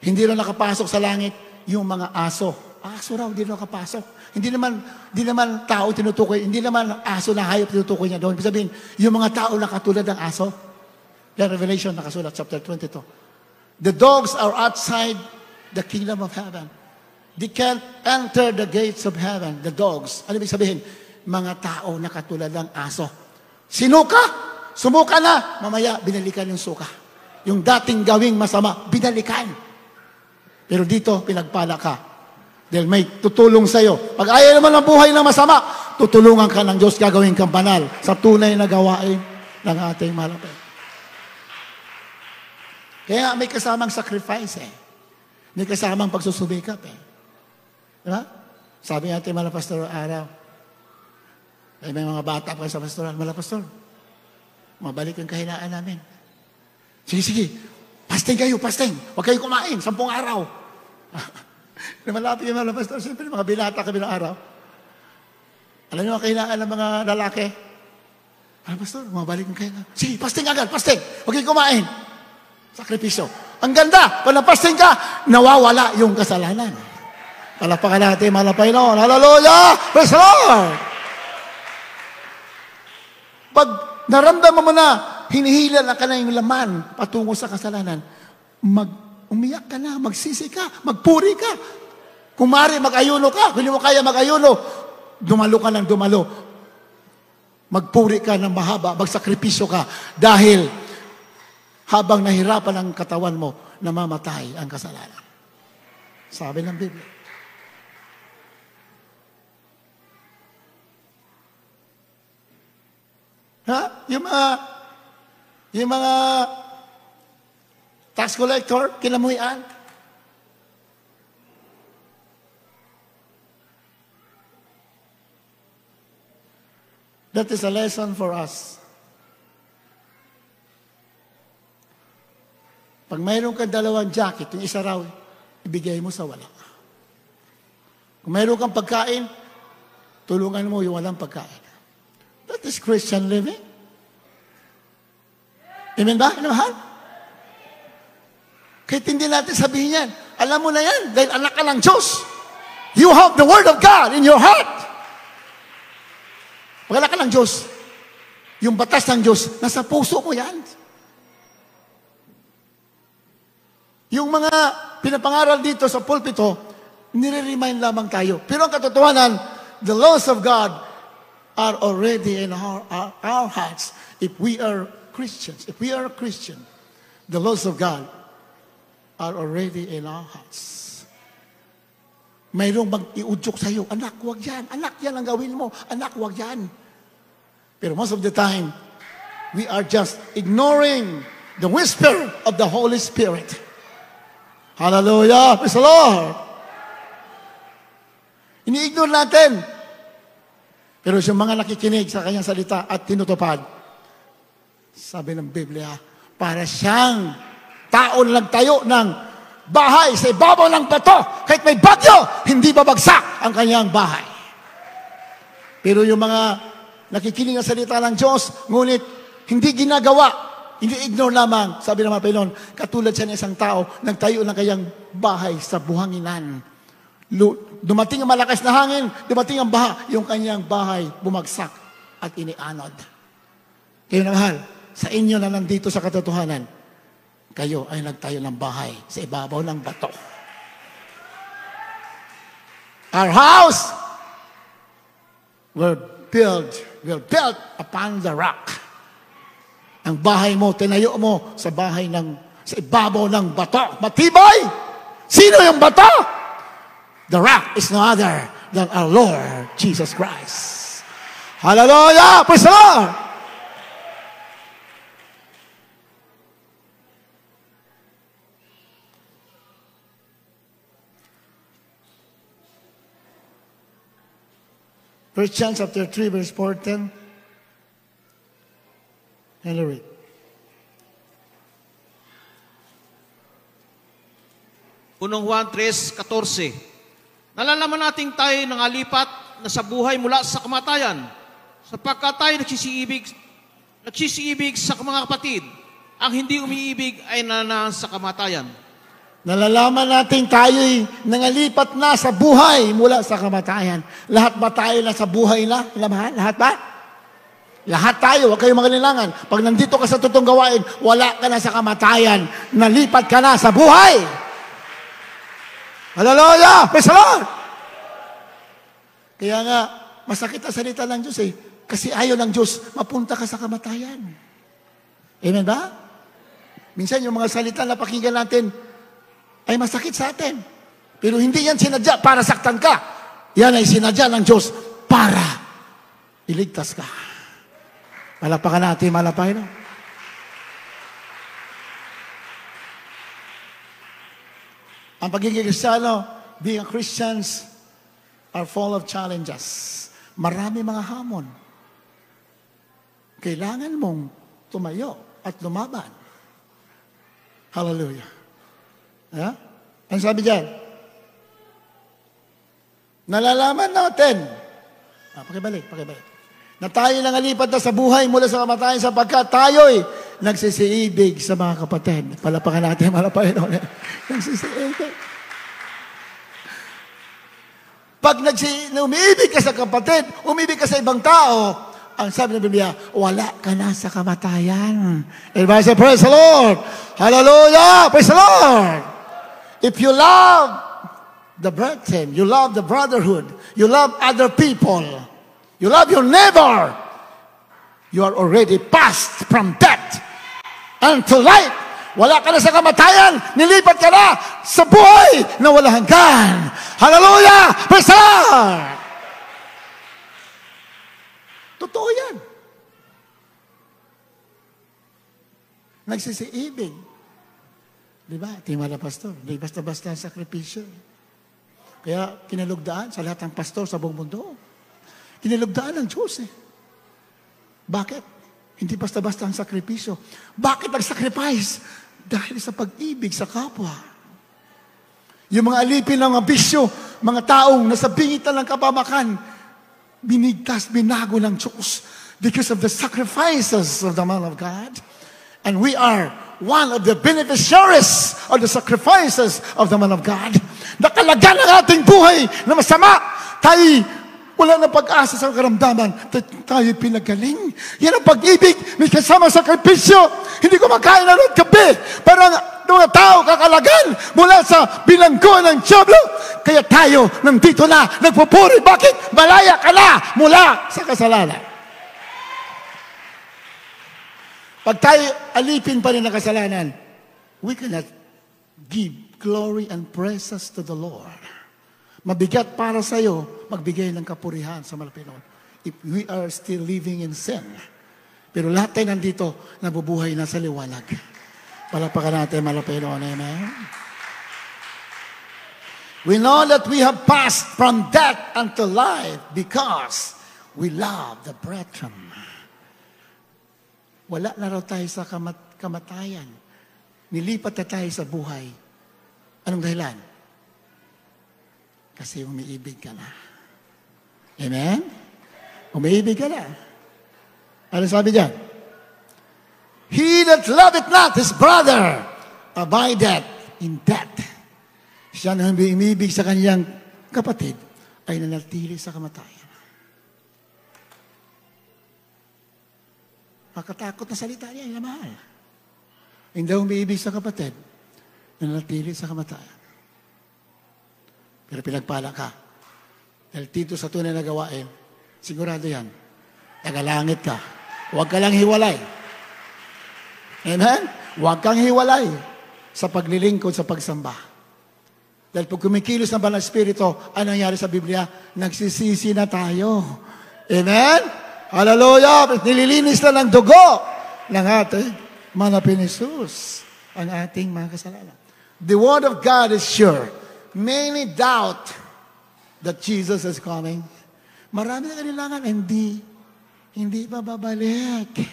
hindi lang nakapasok sa langit yung mga aso. Aso raw, hindi lang nakapasok. Hindi naman tao tinutukoy, hindi naman aso na hayop tinutukoy niya doon. Ibig sabihin, yung mga tao na katulad ng aso. Yan, Revelation, nakasulat, chapter 22. The dogs are outside the kingdom of heaven. They can't enter the gates of heaven. The dogs. Ano ibig sabihin? Mga tao na katulad ng aso. Sumuka na, mamaya binalikan yung suka. Yung dating gawing masama, binalikan. Pero dito, pinagpala ka. Dahil may tutulong sa'yo. Pag ayaw naman ng buhay na masama, tutulungan ka ng Diyos, gagawin kang banal sa tunay na gawain ng ating malapit. Kaya may kasamang sacrifice eh. May kasamang pagsusubikap eh. Diba? Sabi natin mga pastor araw, ay may mga bata pa sa pastoral, mga pastor, mabalik ang kahinaan namin. Sige, pasting kayo, pasting. Huwag kayo kumain, 10 araw. Malapit yung mga pastor, siyempre mga binata kami ng araw. Alam niyo ang kahinaan ng mga lalaki? Ano pastor, mabalik ang kahinaan. Sige, pasting agad, pasting. Huwag kayo kumain. Sakripisyo. Ang ganda, pag napasting ka, nawawala yung kasalanan. Palapakan natin, malapay noon. Hallelujah! Praise the Lord! Pag naramdaman mo na, hinihila na ka na yung laman patungo sa kasalanan, umiyak ka na, magsisi ka, magpuri ka. Kung maaari, mag-ayuno ka. Kung hindi mo kaya mag-ayuno, dumalo ka ng dumalo. Magpuri ka ng mahaba, magsakripisyo ka. Dahil habang nahirapan ang katawan mo, namamatay ang kasalanan. Sabi ng Biblia. Ha? Yung mga tax collector, kinamuhian. That is a lesson for us. Pag mayroon kang 2 jacket, yung isa raw, ibigay mo sa wala. Kung mayroon kang pagkain, tulungan mo yung walang pagkain. That is Christian living. Amen ba? Mahal? Kahit hindi natin sabihin yan, alam mo na yan, dahil anak ka ng Diyos. You have the Word of God in your heart. Pag anak ka ng Diyos, yung batas ng Diyos, nasa puso mo yan. Yung mga pinapangaral dito sa pulpito, nire-remind lamang tayo. Pero ang katotohanan, the laws of God are already in our hearts if we are Christians. If we are a Christian, the laws of God are already in our hearts. Mayroong mag-iudyok sa iyo, anak, huwag yan. Anak, yan ang gawin mo. Anak, huwag yan. Pero most of the time, we are just ignoring the whisper of the Holy Spirit. Hallelujah! Praise the Lord! Ini-ignore natin. Pero yung mga nakikinig sa kanyang salita at tinutupad, sabi ng Biblia, para siyang tao na nagtayo ng bahay sa ibabaw ng bato. Kahit may bagyo, hindi babagsak ang kanyang bahay. Pero yung mga nakikinig ng salita ng Diyos, ngunit hindi ginagawa, hindi ignore lamang, sabi ng mga Panginoon, katulad siya ng isang tao, nagtayo ng kanyang bahay sa buhanginan. Dumating ang malakas na hangin, dumating ang baha, yung kanyang bahay bumagsak at inianod. Kayo na mahal, sa inyo na nandito sa katotohanan, kayo ay nagtayo ng bahay sa ibabaw ng bato. Our house will built upon the rock. Ang bahay mo, tinayo mo sa sa ibabaw ng bato. Matibay! Sino yung bato? The rock is no other than our Lord Jesus Christ. Hallelujah! Praise the Lord! First John chapter 3, verse 14. And read. Unang Juan 3:14. Nalalaman nating tayo nangalipat na sa buhay mula sa kamatayan, sapagkat tayo nagsisiibig sa mga kapatid. Ang hindi umiibig ay nananahan sa kamatayan. Nalalaman natin tayo'y nangalipat na sa buhay mula sa kamatayan. Lahat ba tayo na sa buhay na? Lahat ba? Lahat tayo, huwag kayong mangilangan. Pag nandito ka sa totoong gawain, wala ka na sa kamatayan. Nalipat ka na sa buhay. Hallelujah! Praise the Lord! Kaya nga, masakit ang salita ng Diyos eh. Kasi ayaw ng Diyos, mapunta ka sa kamatayan. Amen ba? Minsan yung mga salita na pakinggan natin, ay masakit sa atin. Pero hindi yan sinadya para saktan ka. Yan ay sinadya ng Diyos para iligtas ka. Malapakan natin, malapakan no? Ang pagiging Kristiyano, being a Christians, are full of challenges. Marami mga hamon. Kailangan mong tumayo at lumaban. Hallelujah. Yeah? Ang sabi dyan? Nalalaman natin. Pakibalik. Na tayo nangalipat na sa buhay mula sa kamatayan sapagkat tayo'y nagsisiibig sa mga kapatid. Palapakan natin, malapakan natin. Nagsisiibig. Pag umiibig ka sa kapatid, umibig ka sa ibang tao, ang sabi ng Biblia, wala ka na sa kamatayan. Everybody say, praise the Lord! Hallelujah! Praise the Lord! If you love the brethren, you love the brotherhood, you love other people, you love your neighbor, you are already passed from death unto life. Wala ka na sa kamatayan, nilipat ka na sa buhay na walang hanggan. Hallelujah! Praise the Lord! Totoo yan. Nagsisiibig. Diba? Tingnan na pastor. Hindi basta-basta ang sakripisyo. Kaya kinalugdaan sa lahat ng pastor sa buong mundo. Kinalugdaan ng Diyos eh. Bakit? Hindi basta-basta ang sakripisyo. Bakit nag-sacrifice? Dahil sa pag-ibig sa kapwa. Yung mga alipin ng mga bisyo, mga taong nasa bingitan ng kapamakan, binigtas, binago ng Diyos because of the sacrifices of the man of God. And we are one of the beneficiaries of the sacrifices of the man of God. Nakalagan ang ating buhay na masama. Tayo wala na pag-asa sa karamdaman. Tayo pinagaling. Yan ang pag-ibig. May kasama sakripisyo. Hindi ko makain na noon gabi. Parang mga tao kakalagan mula sa bilanggo ng Diablo. Kaya tayo nandito na nagpupuri. Bakit? Malaya ka na mula sa kasalanan. Pag tayo alipin pa rin ng kasalanan, we cannot give glory and praises to the Lord. Mabigat para sa iyo, magbigay ng kapurihan sa Panginoon. If we are still living in sin. Pero lahat tayo nandito, nabubuhay na sa liwanag. Palapakan natin, Panginoon. Amen. We know that we have passed from death unto life because we love the brethren. Wala na raw tayo sa kamatayan. Nilipat na tayo sa buhay. Anong dahilan? Kasi umiibig ka na. Amen? Umiibig ka na. Ano sabi diyan? He that loveth not his brother abideth in death. Siya na umiibig sa kanyang kapatid ay nanatili sa kamatayan. Makatakot na salita niya, yung mahal. Hindi umiibig sa kapatid, nanatili sa kamatayan. Pero pinagpala ka. Dahil dito sa tunay na gawain, sigurado yan, tagalangit ka. Huwag ka lang hiwalay. Amen? Huwag kang hiwalay sa paglilingkod, sa pagsamba. Dahil pag kumikilos ng Banal Espiritu, ano nangyari sa Biblia? Nagsisisi na tayo. Amen? Hallelujah! Nililinis na ng dugo ng ating manapin Jesus ang ating mga kasalanan. The Word of God is sure. Many doubt that Jesus is coming. Marami na kanilangan, hindi pa babalik.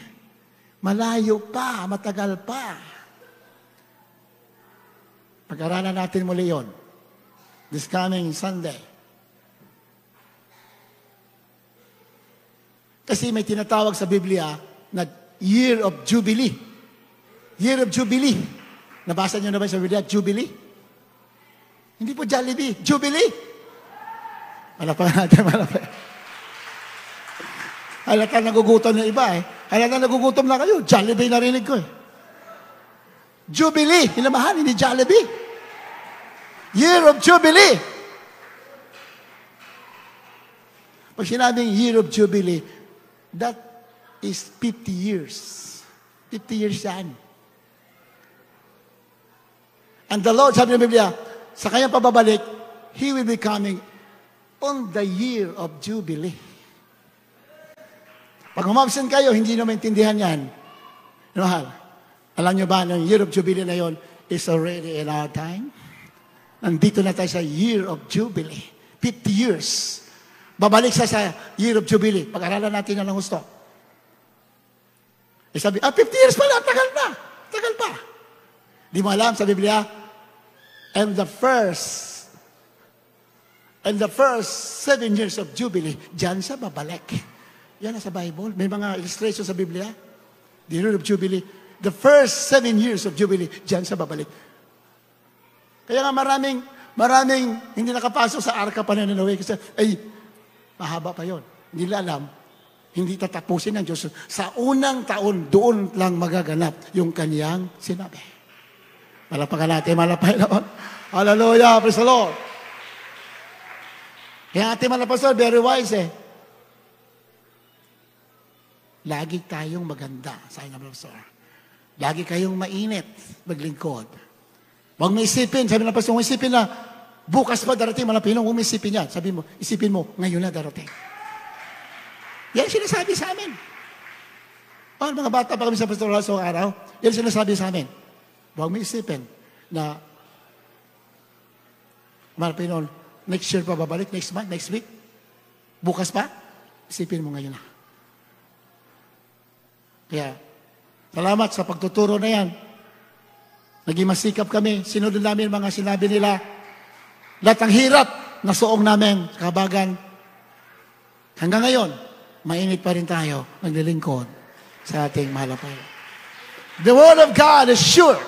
Malayo pa, matagal pa. Pag-aralan natin muli yon. This coming Sunday. Kasi may tinatawag sa Biblia na Year of Jubilee. Year of Jubilee. Nabasa niyo na ba sa Biblia? Jubilee? Hindi po Jollibee. Jubilee. Malapagan natin, malapagan. Halata nagugutom ng iba eh. Halata nagugutom na kayo. Jollibee narinig ko eh. Jubilee. Hinamahan, hindi Jollibee. Year of Jubilee. Pag sinabing Year of Jubilee, that is 50 years. 50 years yan. And the Lord, sabi ng Biblia, sa kanyang pababalik, He will be coming on the Year of Jubilee. Pag umabsent kayo, hindi na maintindihan yan. Mahal, alam nyo ba, yung Year of Jubilee na yon is already in our time? Nandito na tayo sa Year of Jubilee. 50 years. Babalik sa Year of Jubilee. Pag-aralan natin na ng gusto. Eh sabi, 50 years pala, tagal na. Tagal pa. Di mo alam sa Biblia? And the first 7 years of Jubilee, dyan siya babalik. Yan na sa Bible. May mga illustration sa Biblia. The Year of Jubilee. The first 7 years of Jubilee, dyan siya babalik. Kaya nga maraming hindi nakapasok sa arka pa na Noe kasi, mahaba pa yon. Hindi nila alam, hindi tatapusin ng Diyos. Sa unang taon, doon lang magaganap yung kaniyang sinabi. Malapakan natin, malapakan naman. Hallelujah, praise the Lord. Kaya ating mga pastor, very wise eh. Lagi tayong maganda, sabi ng pastor. Lagi kayong mainit, maglingkod. Huwag mo isipin, sabi ng pastor, huwag isipin na bukas pa darating, malapilong, huwag mo isipin yan. Sabi mo, isipin mo, ngayon na darating. Yan sinasabi sa amin. Mga bata pa kami sa pastoral sa araw, yan sinasabi sa amin. Huwag mo isipin na malapilong, next year pa babalik, next month, next week, bukas pa, isipin mo ngayon na. Kaya, salamat sa pagtuturo na yan. Naging masikap kami, sinunod namin mga sinabi nila. Lahat ng hirap na suong namin, kabagan. Hanggang ngayon, mainit pa rin tayo naglilingkod sa ating mahalapay. The Word of God is sure.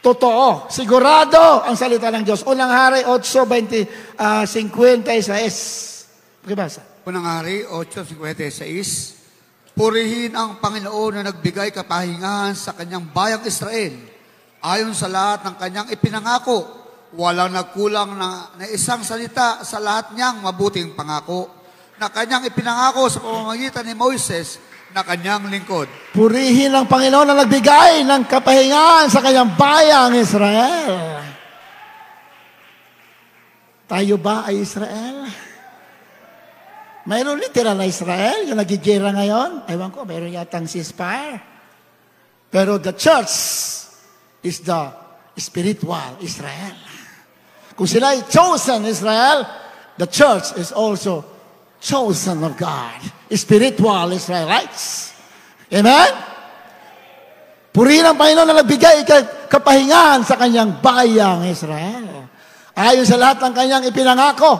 Totoo. Sigurado ang salita ng Diyos. Unang Hari 8:56. Pakibasa. Unang Hari 8:56. Purihin ang Panginoon na nagbigay kapahingahan sa kanyang bayang Israel. Ayon sa lahat ng kanyang ipinangako, walang nagkulang na isang salita sa lahat niyang mabuting pangako na kanyang ipinangako sa pamamagitan ni Moises na kanyang lingkod. Purihin ang Panginoon na nagbigay ng kapahingahan sa kanyang bayang Israel. Tayo ba ay Israel? Mayroon literal na Israel, yung nagigera ngayon. Ewan ko, mayroon yatang ceasefire. Pero the church is the spiritual Israel. Kung sila ay chosen Israel, the church is also chosen of God. Spiritual Israelites. Amen? Purihin ang Panginoon na nagbigay kapahingahan sa kanyang bayang Israel. Ayon sa lahat ng kanyang ipinangako,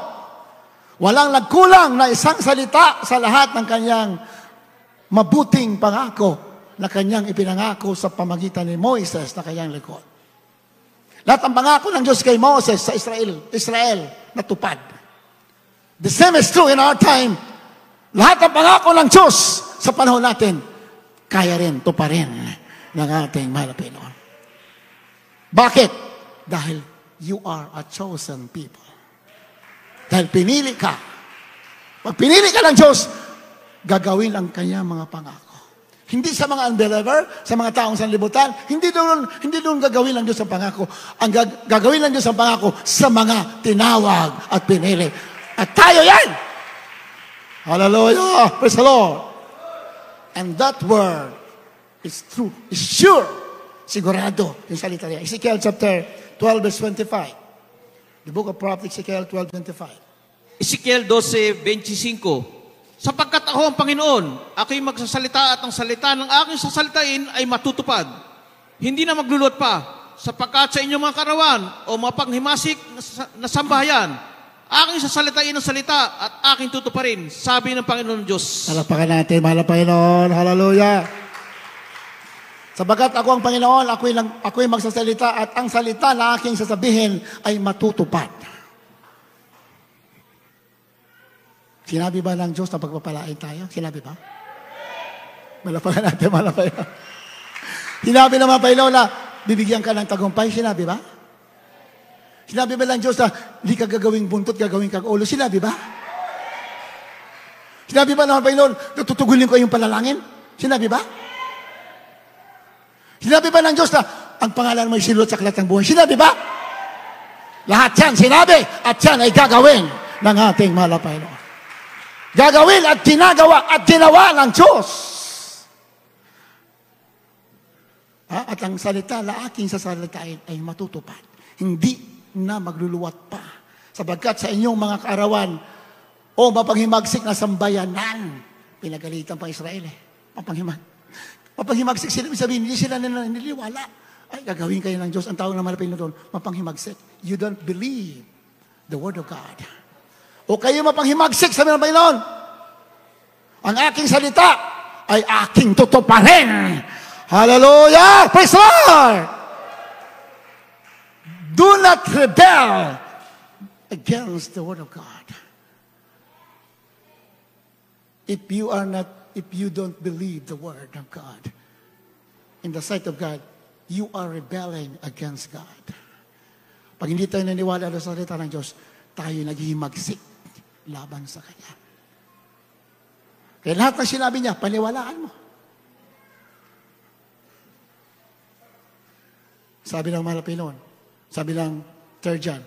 walang nagkulang na isang salita sa lahat ng kanyang mabuting pangako na kanyang ipinangako sa pamagitan ni Moises na kanyang likod. Lahat ng pangako ng Diyos kay Moses sa Israel natupad. The same is true in our time. Lahat ng pangako ng Diyos sa panahon natin, kaya rin, tuparin ng ating mahal na Panginoon. Bakit? Dahil you are a chosen people. Dahil pinili ka. Pag pinili ka ng Diyos, gagawin ang kanyang mga pangako. Hindi sa mga unbeliever, sa mga taong sanlibutan, hindi doon gagawin ng Diyos ang pangako. Ang gagawin ng Diyos ang pangako sa mga tinawag at pinili. At tayo yan! Hallelujah! Praise the Lord! And that word is true, is sure, sigurado yung salita niya. Ezekiel chapter 12 verse 25. The book of prophet Ezekiel 12:25. Ezekiel 12:25. Sapagkat ako ang Panginoon, ako'y magsasalita at ang salita ng aking sasalitain ay matutupad. Hindi na maglulot pa, sapagkat sa inyong mga karawan o mga panghimasik na sambahayan, aking sasalitain ang salita at aking tutuparin, sabi ng Panginoon Diyos. Halapakan natin, mahal na Panginoon. Hallelujah. Sabagat ako ang Panginoon, ako'y magsasalita at ang salita na aking sasabihin ay matutupad. Sinabi ba ng Diyos na pagpapalain tayo? Sinabi ba? Malapakan natin, mahal na Panginoon. Sinabi naman Panginoon na bibigyan ka ng tagumpay? Sinabi ba? Sinabi ba ng Diyos na hindi ka gagawing buntot, gagawing kang ulo? Sinabi ba? Sinabi ba naman Panginoon, tutugulin ko yung panalangin? Sinabi ba? Sinabi ba ng Diyos na ang pangalan mo ay sinulat sa aklat ng buhay? Sinabi ba? Lahat yan sinabi at yan ay gagawin ng ating mahal na Panginoon. Gagawin at ginagawa at ginawa ng Diyos. At ang salita na aking sasalitain ay matutupad. Hindi na magluluwat pa. Sapagkat sa inyong mga kaarawan o mapanghimagsik na sambayanan, pinagalitan pa Israel mapanghimagsik sila, sabihin, hindi sila nililiwala. Ay, gagawin kayo ng Diyos. Ang tawag na malapit na doon, mapanghimagsik. You don't believe the Word of God. O kayo mapanghimagsik, sabi ng Panginoon, ang aking salita ay aking tutuparin. Hallelujah! Praise the Lord! Do not rebel against the Word of God. If you don't believe the Word of God, in the sight of God, you are rebelling against God. Pag hindi tayo naniwala sa salita ng Diyos, tayo naghihimagsik laban sa Kanya. Kaya lahat ng sinabi niya, paniwalaan mo. Sabi ng mahal na Panginoon, sabi ng 3 John,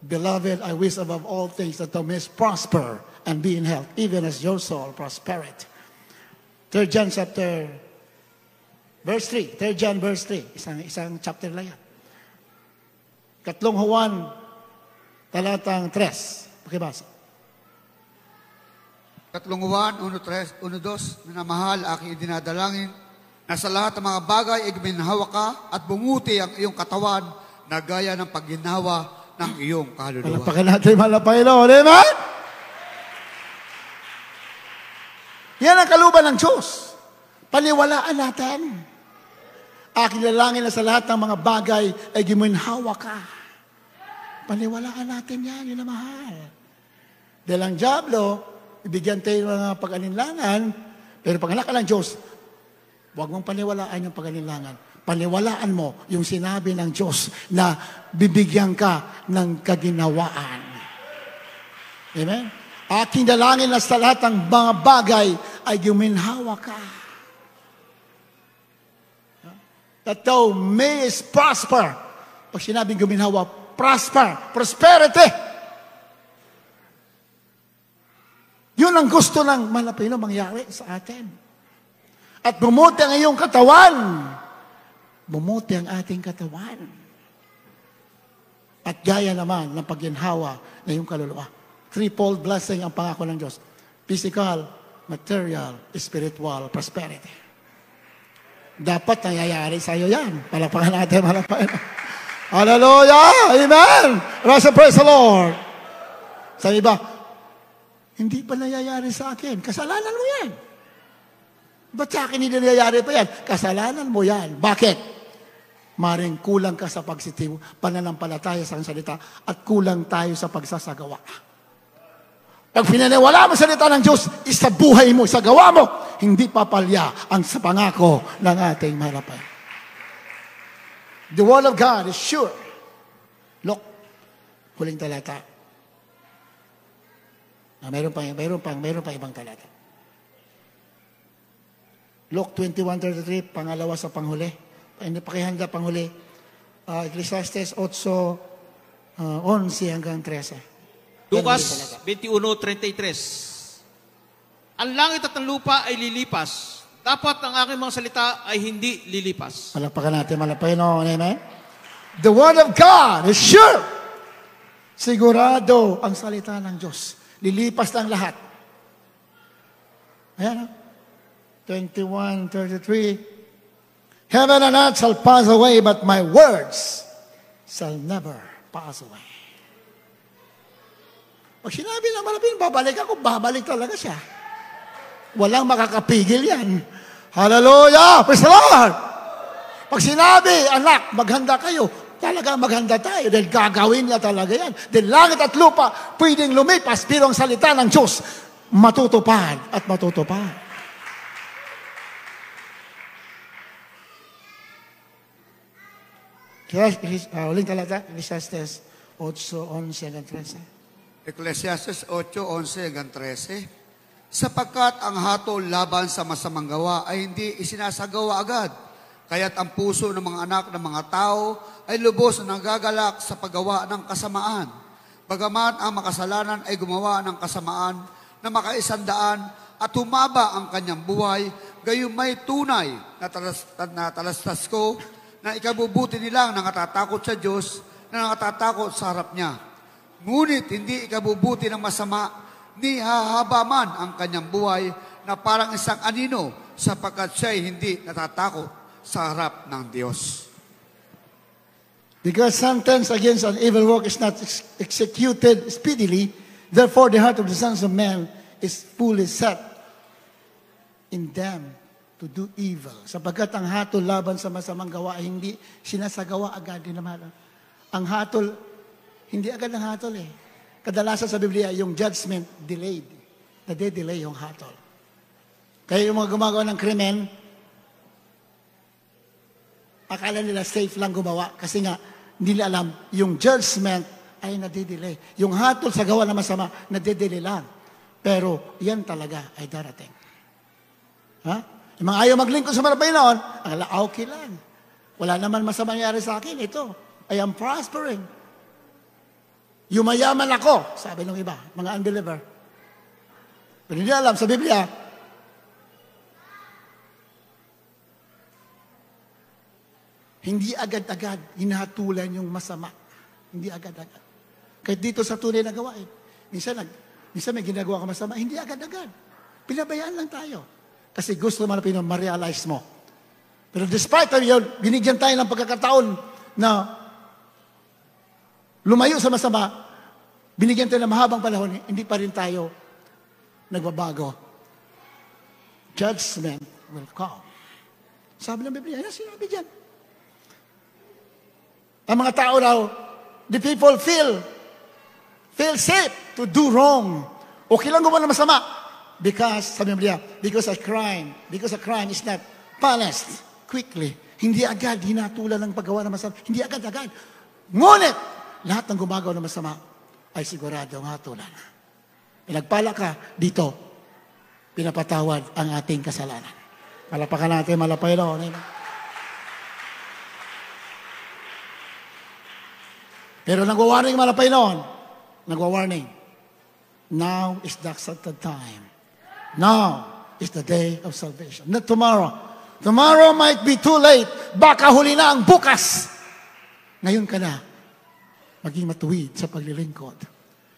Beloved, I wish above all things that thou mayest prosper and be in health, even as your soul prospereth. 3 John chapter verse 3. 3 John verse 3. Isang chapter lang yan. 3 Juan talatang 3. Pakibasa. 3 Juan 1:2, minamahal aking idinadalangin na sa lahat ng mga bagay ay guminhawa ka at bumuti ang iyong katawan na gaya ng pagginhawa ng iyong kaluluwa. Palapakan natin, mahal na Panginoon. Amen? Yan ang kaluban ng Diyos. Paniwalaan natin. Aking lalangin na sa lahat ng mga bagay ay guminhawa ka. Paniwalaan natin yan, yun na mahal. Dahil ang Diablo, ibigyan tayo ng mga pag-alinlangan, pero pag anak ka ng Diyos, huwag mong paniwalaan yung pag-alinlangan. Paniwalaan mo yung sinabi ng Diyos na bibigyan ka ng kaginawaan. Amen? Aking dalangin na sa lahat ng mga bagay ay guminhawa ka. That thou mayest prosper. Pag sinabing guminhawa, prosper, prosperity. Yun ang gusto ng malapino mangyari sa atin. At bumuti ang iyong katawan. Bumuti ang ating katawan. At gaya naman ng pagginhawa na iyong kaluluwa. Threefold blessing ang pangako ng Diyos. Physical, material, spiritual, prosperity. Dapat nangyayari sa iyo yan. Palakpakan natin, palakpakan. Hallelujah! Amen! Praise the Lord! Sa iba, hindi pa nangyayari sa akin. Kasalanan mo yan. Ba't sa akin hindi nangyayari pa yan? Kasalanan mo yan. Bakit? Maring kulang ka sa pagsitiw, pananampalataya sa salita, at kulang tayo sa pagsasagawa. Pag pinaniwala mo sa salita ng Diyos, isa buhay mo, isa gawa mo, hindi papalya ang sa pangako ng ating harapan. The word of God is sure. Look, huling talata. Mayroon pa ibang talata. Luke 21:33, pangalawa sa panghuli. Hindi pakihanda panghuli. Ecclesiastes 8:11 hanggang 13. Lucas 21:33. Ang langit at ang lupa ay lilipas. Dapat ang aking mga salita ay hindi lilipas. Malakpakan natin, malakpakan. Amen? The word of God is sure. Sigurado ang salita ng Diyos. Lilipas lang lahat. Ayan, 21:33. Heaven and earth shall pass away, but my words shall never pass away. Pag sinabi ng malapit, babalik ako, babalik talaga siya. Walang makakapigil yan. Hallelujah! Praise the Lord! Pag sinabi, anak, maghanda kayo, talaga maghanda tayo dahil gagawin niya talaga yan. Dahil langit at lupa, pwedeng lumipas, pero ang salita ng Diyos, matutupad at matutupad. Uling talata, Ecclesiastes 8:11 hanggang 13. Ecclesiastes 8:11 hanggang 13. Sapagkat ang hatol laban sa masamang gawa ay hindi isinasagawa agad. Kaya't ang puso ng mga anak ng mga tao ay lubos na nagagalak sa paggawa ng kasamaan. Bagaman ang makasalanan ay gumawa ng kasamaan na makaisandaan at humaba ang kanyang buhay, gayon may tunay na talastas ko na ikabubuti nilang nakatatakot sa Diyos, na nakatatakot sa harap niya. Ngunit hindi ikabubuti ng masama, ni hahaba man ang kanyang buhay na parang isang anino sapagkat siya'y hindi natatakot sa harap ng Diyos. Because sentence against an evil work is not executed speedily, therefore the heart of the sons of men is fully set in them to do evil. Sapagkat ang hatol laban sa masamang gawa ay hindi sinasagawa agad din naman. Ang hatol, hindi agad ang hatol eh. Kadalasan sa Biblia, yung judgment delayed. Nade-delay yung hatol. Kaya yung mga gumagawa ng krimen, akala nila safe lang gumawa kasi nga, hindi nila alam, yung judgment ay nade-delay. Yung hatol sa gawa na masama, nade-delay lang. Pero yan talaga ay darating. Ha? Yung mga ayaw maglingkod sa marapay noon, okay lang. Wala naman masama nangyari sa akin. Ito, I am prospering. Yumayaman ako, sabi ng iba, mga unbeliever. Pero hindi alam sa Biblia, hindi agad-agad hinahatulan yung masama. Hindi agad-agad. Kahit dito sa tunay na gawain. Minsan may ginagawa ka masama, hindi agad-agad. Pinabayaan lang tayo. Kasi gusto naman na ma-realize mo. Pero despite yun, binigyan tayo ng pagkakataon na lumayo sa masama, binigyan tayo ng mahabang panahon, hindi pa rin tayo nagbabago. Judgment will come. Sabi ng Biblia, sinabi dyan. Ang mga tao raw, the people feel safe to do wrong. Okay lang gumawa ng masama. Because, sabi ng Biblia, because a crime is not punished quickly. Hindi agad hinatulan ng paggawa ng masama. Hindi agad-agad. Ngunit, lahat ng gumagawa ng masama ay sigurado ang hatulan. Pinagpala ka dito, pinapatawad ang ating kasalanan. Malapakan natin, malapay na. Pero nagwa-warning malapay noon. Nagwa-warning. Now is the accepted time. Now is the day of salvation. Not tomorrow. Tomorrow might be too late. Baka huli na ang bukas. Ngayon ka na maging matuwid sa paglilingkod.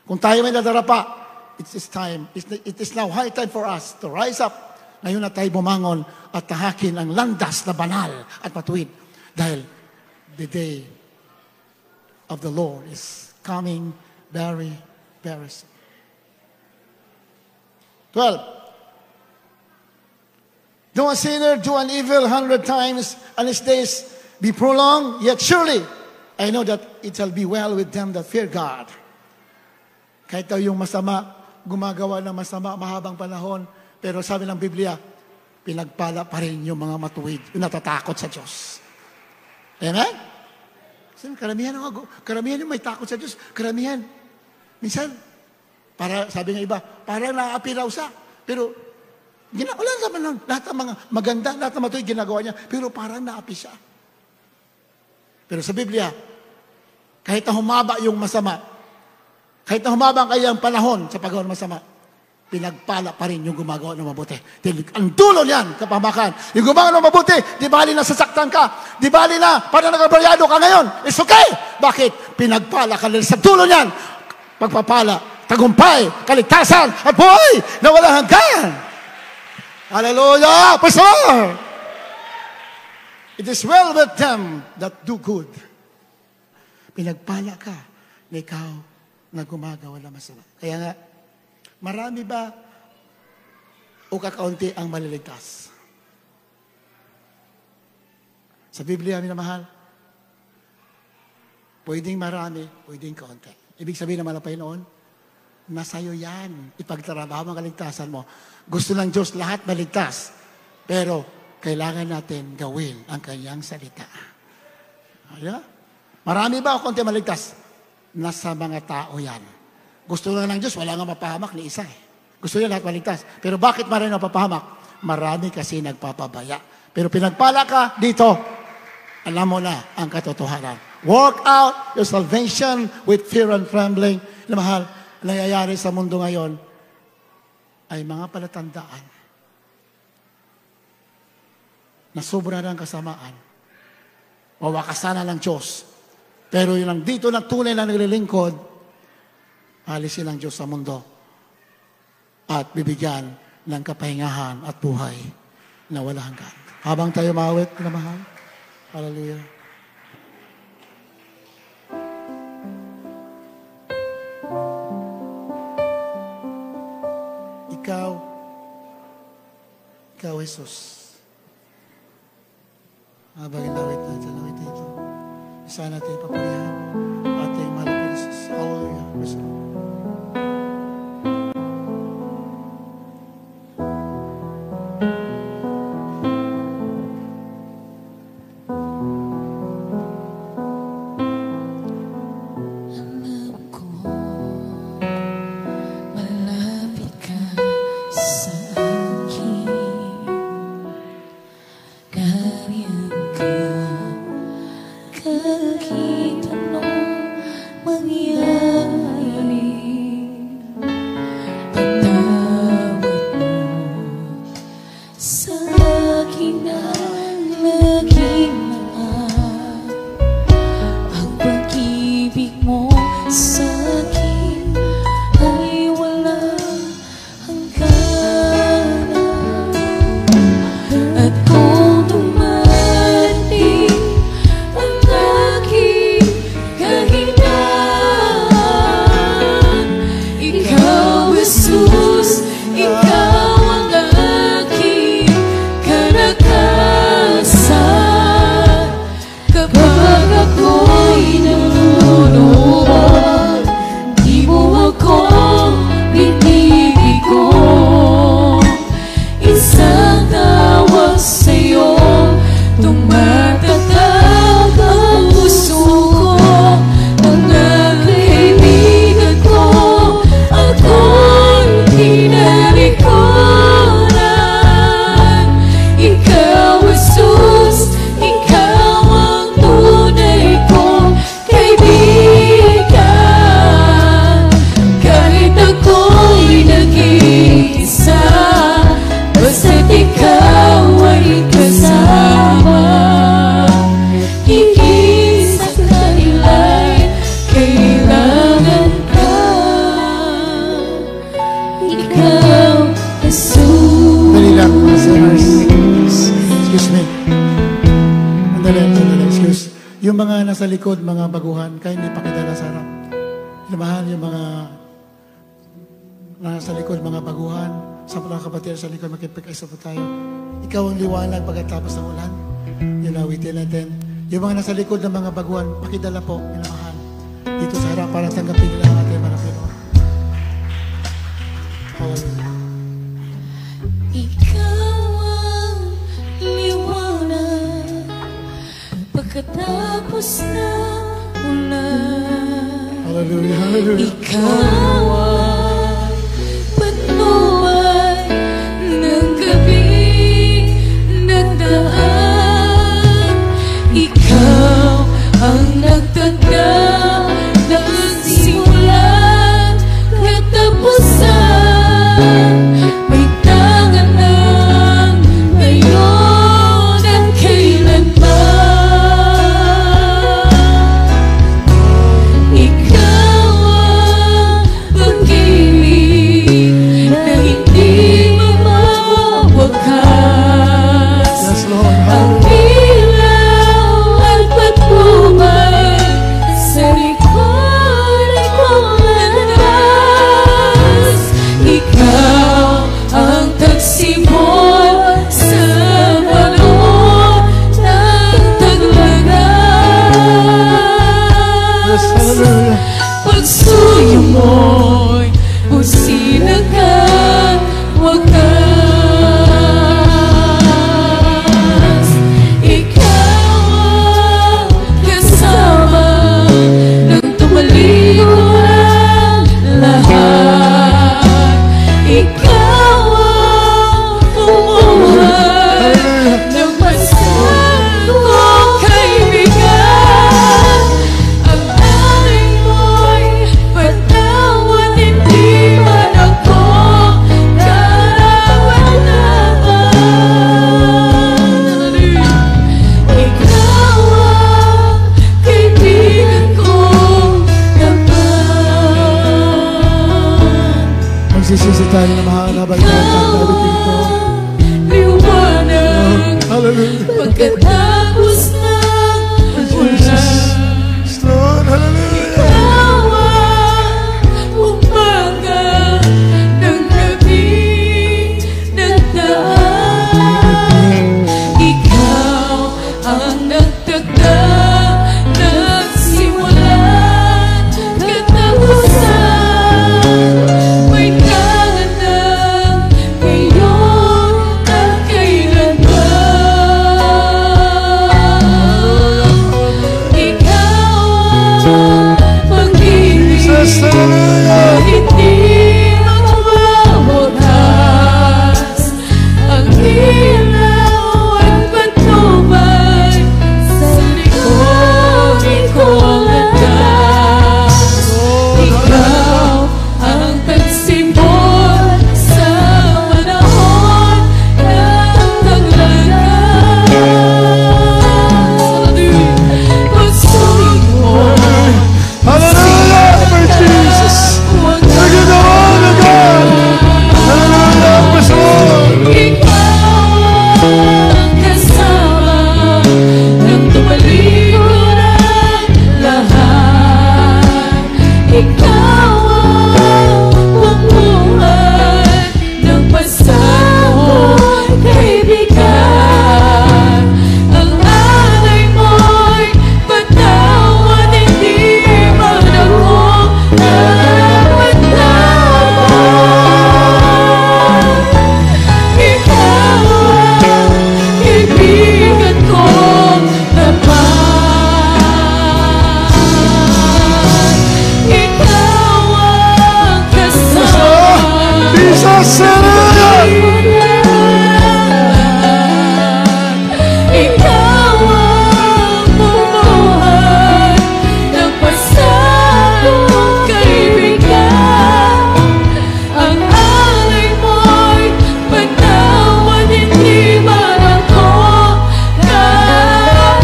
Kung tayo may nadarapa, it is now high time for us to rise up. Ngayon na tayo bumangon at tahakin ang landas na banal at matuwid. Dahil the day of the Lord is coming very, very soon. 12. Though a sinner do an evil 100 times, and his days be prolonged, yet surely I know that it shall be well with them that fear God. Kahit daw yung masama, gumagawa ng masama mahabang panahon, pero sabi ng Biblia, pinagpala pa rin yung mga matuwid, yung natatakot sa Diyos. Amen? Karamihan yung may takot sa Diyos. Karamihan. Minsan, sabi ng iba, parang naapi raw siya. Pero, wala naman lang. Lahat ng mga maganda, lahat ng matuwid ginagawa niya, pero parang naapi siya. Pero sa Biblia, kahit na humaba yung masama, kahit na humaba ang kanyang panahon sa paggawa ng masama, pinagpala pa rin yung gumagawa ng mabuti. Dahil ang dulo niyan, kapamakan, yung gumagawa ng mabuti, di bali na sasaktan ka, di bali na, parang nagabaryado ka ngayon, it's okay. Bakit? Pinagpala ka rin sa dulo niyan. Pagpapala, tagumpay, kaligtasan, at buhay na walang hanggan. Hallelujah! Pastor! It is well with them that do good. Pinagpala ka na ikaw na gumagawa ng masama. Kaya nga, marami ba o kakaunti ang maliligtas? Sa Biblia, minamahal, pwedeng marami, pwedeng kaunti. Ibig sabihin naman ng Panginoon, nasa'yo yan. Ipagtrabaho ang kaligtasan mo. Gusto ng Diyos lahat maligtas. Pero, kailangan natin gawin ang kanyang salita. Ayan? Marami ba o konti maligtas? Nasa mga tao yan. Gusto lang ng Diyos, wala nga mapahamak ni isa eh. Gusto niya lahat maligtas. Pero bakit marami napapahamak? Marami kasi nagpapabaya. Pero pinagpala ka dito, alam mo na ang katotohanan. Work out your salvation with fear and trembling. Mahal, nangyayari sa mundo ngayon ay mga palatandaan na sobra ng kasamaan. Mawakasan na ng Diyos. Pero yun lang dito na tunay na naglilingkod, alisin ng Diyos sa mundo at bibigyan ng kapahingahan at buhay na wala hanggan. Habang tayo maawit, pinamahal. Hallelujah. Ikaw, Jesus. Habang inawit natin, awit ito. Isa natin papurihan ating mahal na Jesus. Hallelujah. Praise the Lord. Kita mo mangyari. ikaw, Jesus. Dali lang, mga sinners. Excuse me. Andali, excuse. Yung mga nasa likod, mga baguhan, kayo hindi pakidala sa harap. Mahal yung mga nasa likod, mga baguhan, sa mga kapatid sa likod, makipag-isa po tayo. Ikaw ang liwanag pagkatapos ng ulan. Yun awitin natin. Yung mga nasa likod ng mga baguhan, pakidala po, minamahal. Dito sa harap para tanggapin nila ang ating mga Pinoon. Hallelujah. Ikaw ang liwanag pagkatapos ng ulan. Hallelujah, hallelujah. Ikaw ang patnubay ng gabing nagdaan. Ikaw ang nagtanda ng simulan katapusan. May tangan ng ngayon at kailanman. Ikaw ang pag-ibig na hindi mawawakas. Yes, Lord. Ang ilaw at patnubay sa likod ay kong landas. Ikaw ang tagsibol sa balon ng taglagas. Yes, hallelujah. Pagsuyo mo'y businagang wakas. Ikaw ang kasama ng tumalikod ang lahat. Ikaw ang umuhay ng masang kong kaibigan. Ang alay mo'y patawad, hindi man ako karawan-laban. Ikaw ang kaibigan kong tapat. Magsisisi tayo na mahanabay tayo ng tawitin ito. Liwanag Hallelujah. pagkatapos ng ulan. Yes, Lord, hallelujah. Ikaw ang umaga ng gabi nagdaan. Ikaw ang nagtagda ng simulan katapusan. May tangan ng ngayon at kailanman. Ikaw ang pag-ibig Jesus, hallelujah. hindi mawawakas. Ang ilaw at patnubay sa likod ikong landas. Ikaw ang tagsimbol sa panahon ng taglagas. Pagsulit mo, Hallelujah, for Jesus. Thank you, the Lord of God. Hallelujah, praise the Lord. Ikaw ang kasama ng tumalikod ang lahat. Ikaw ang pamuhay ng pasakot kaibigan. Ang alay mo'y patawad, hindi man ako karawan-laban. Ikaw ang kaibigan kong tapat. Ikaw ang kasama Jesus, hallelujah. Ikaw ang bumuhay ng pasakot kaibigan. Ang alay mo'y patawad, hindi man ako karapat-dapat.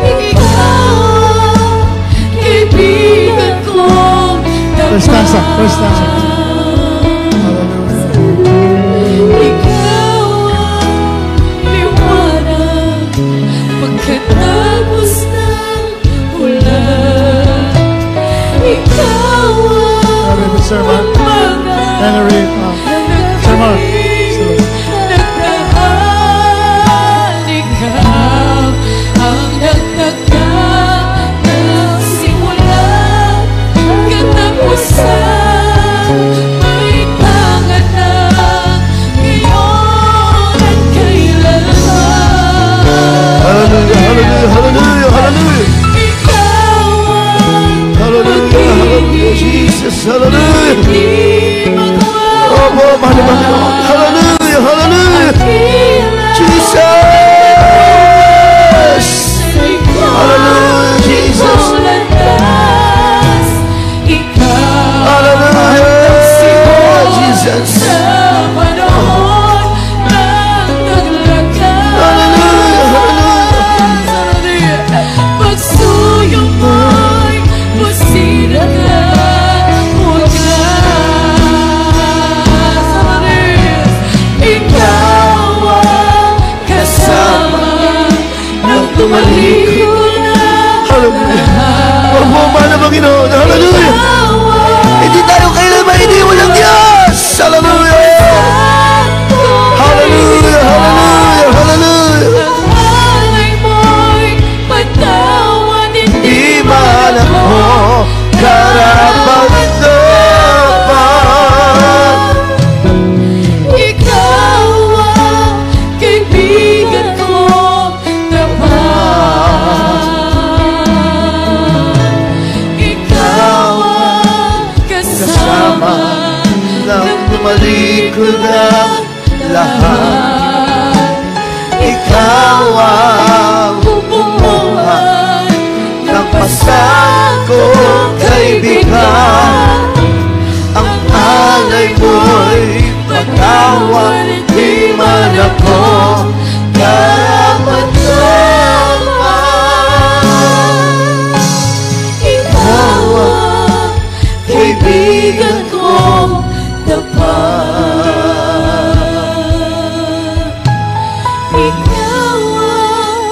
Ikaw ang kaibigan ko Praise God. Hallelujah. Ikaw ang liwanag pagkatapos ng ulan. Ikaw ang Sermon. umaga Henry, sermon. nagdaan. Ikaw ang nagtagda ng simula katapusan. May tangat na ngayon at kailanman. Hallelujah, hallelujah, hallelujah, hallelujah. Ikaw ang Hallelujah, hallelujah, Jesus, hallelujah. hindi magawa. Opo, mahal na Panginoon. Hallelujah, hallelujah. Jesus. Hallelujah, Jesus. Hallelujah, Jesus. Pagsuyo mo'y pusina ka, wagas. Ikaw ang kasama ng tumalikod na Hallelujah. Opo, mahal na Panginoon. Hallelujah. Hindi tayo kailanman iniwan ng Diyos. Hallelujah. Hallelujah, hallelujah, hallelujah. Alay mo'y patawad, Di mahanap mo karapat-dapat. Ikaw ang kaibigan ko tapat. Ikaw ang kasama Nang tumalikod ang lahat. Ikaw ang bumuhay ng pasakong kaibigan. Ang alay mo'y patawad, di man ako karapat-dapat. Ikaw ang kaibigan kong tapat. Ikaw ang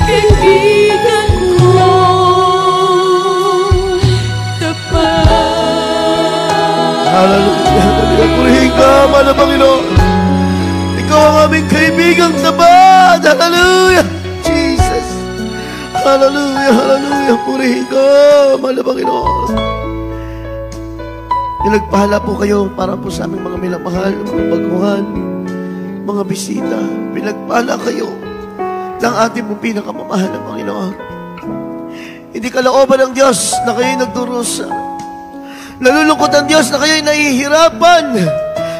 kaibigan kong tapat. Hallelujah, hallelujah. Purihin ka, mahal na Panginoon. Ikaw ang aming kaibigang tapat. Hallelujah, Jesus. Hallelujah, hallelujah. Purihin ka, mahal na Panginoon. Nilagpahala po kayo para po sa aming mga minamahal, mga baguhan, mga bisita. Pinagpahala kayo ng ating pong pinakamamahal na Panginoon. Hindi kalooban ng Diyos na kayo'y nagdurusa. Nalulungkot ang Diyos na kayo'y nahihirapan,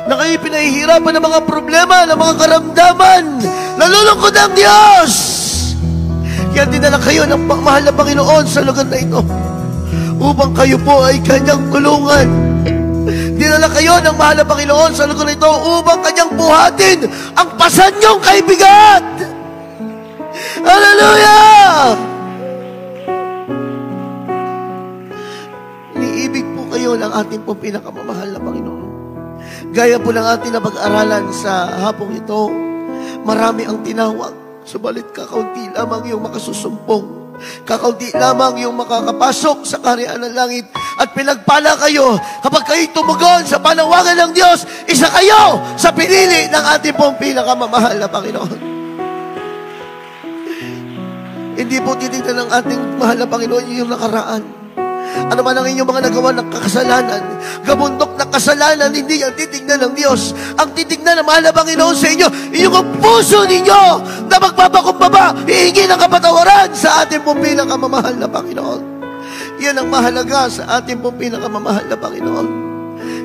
na kayo'y pinahihirapan ng mga problema, ng mga karamdaman. Nalulungkot ang Diyos! Kaya dinala kayo ng mahal na Panginoon sa lugar na ito upang kayo po ay kanyang tulungan. Dinala kayo ng mahal na Panginoon sa lugar na ito upang kanyang buhatin ang pasan niyong kaibigan. Hallelujah! Iniibig po kayo ng ating pong pinakamamahal na Panginoon. Gaya po ng ating na pag-aralan sa hapong ito, marami ang tinawag, subalit kakaunti lamang yung makasusumpong. Kakaunti lamang yung makakapasok sa kaharian ng langit. At pinagpala kayo kapag kayo tumugon sa panawagan ng Diyos, isa kayo sa pinili ng ating pong pinakamamahal na Panginoon. Hindi po titignan ng ating mahal na Panginoon yung nakaraan. Ano man ang inyong mga nagawa ng kasalanan, gabundok na kasalanan, hindi yan titignan ng Diyos. Ang titignan ng mahal na Panginoon sa inyo, inyong puso ninyo na magpapakumbaba, hihingi ng kapatawaran sa ating pong pinakamamahal na Panginoon. Yan ang mahalaga sa ating pong pinakamamahal na Panginoon.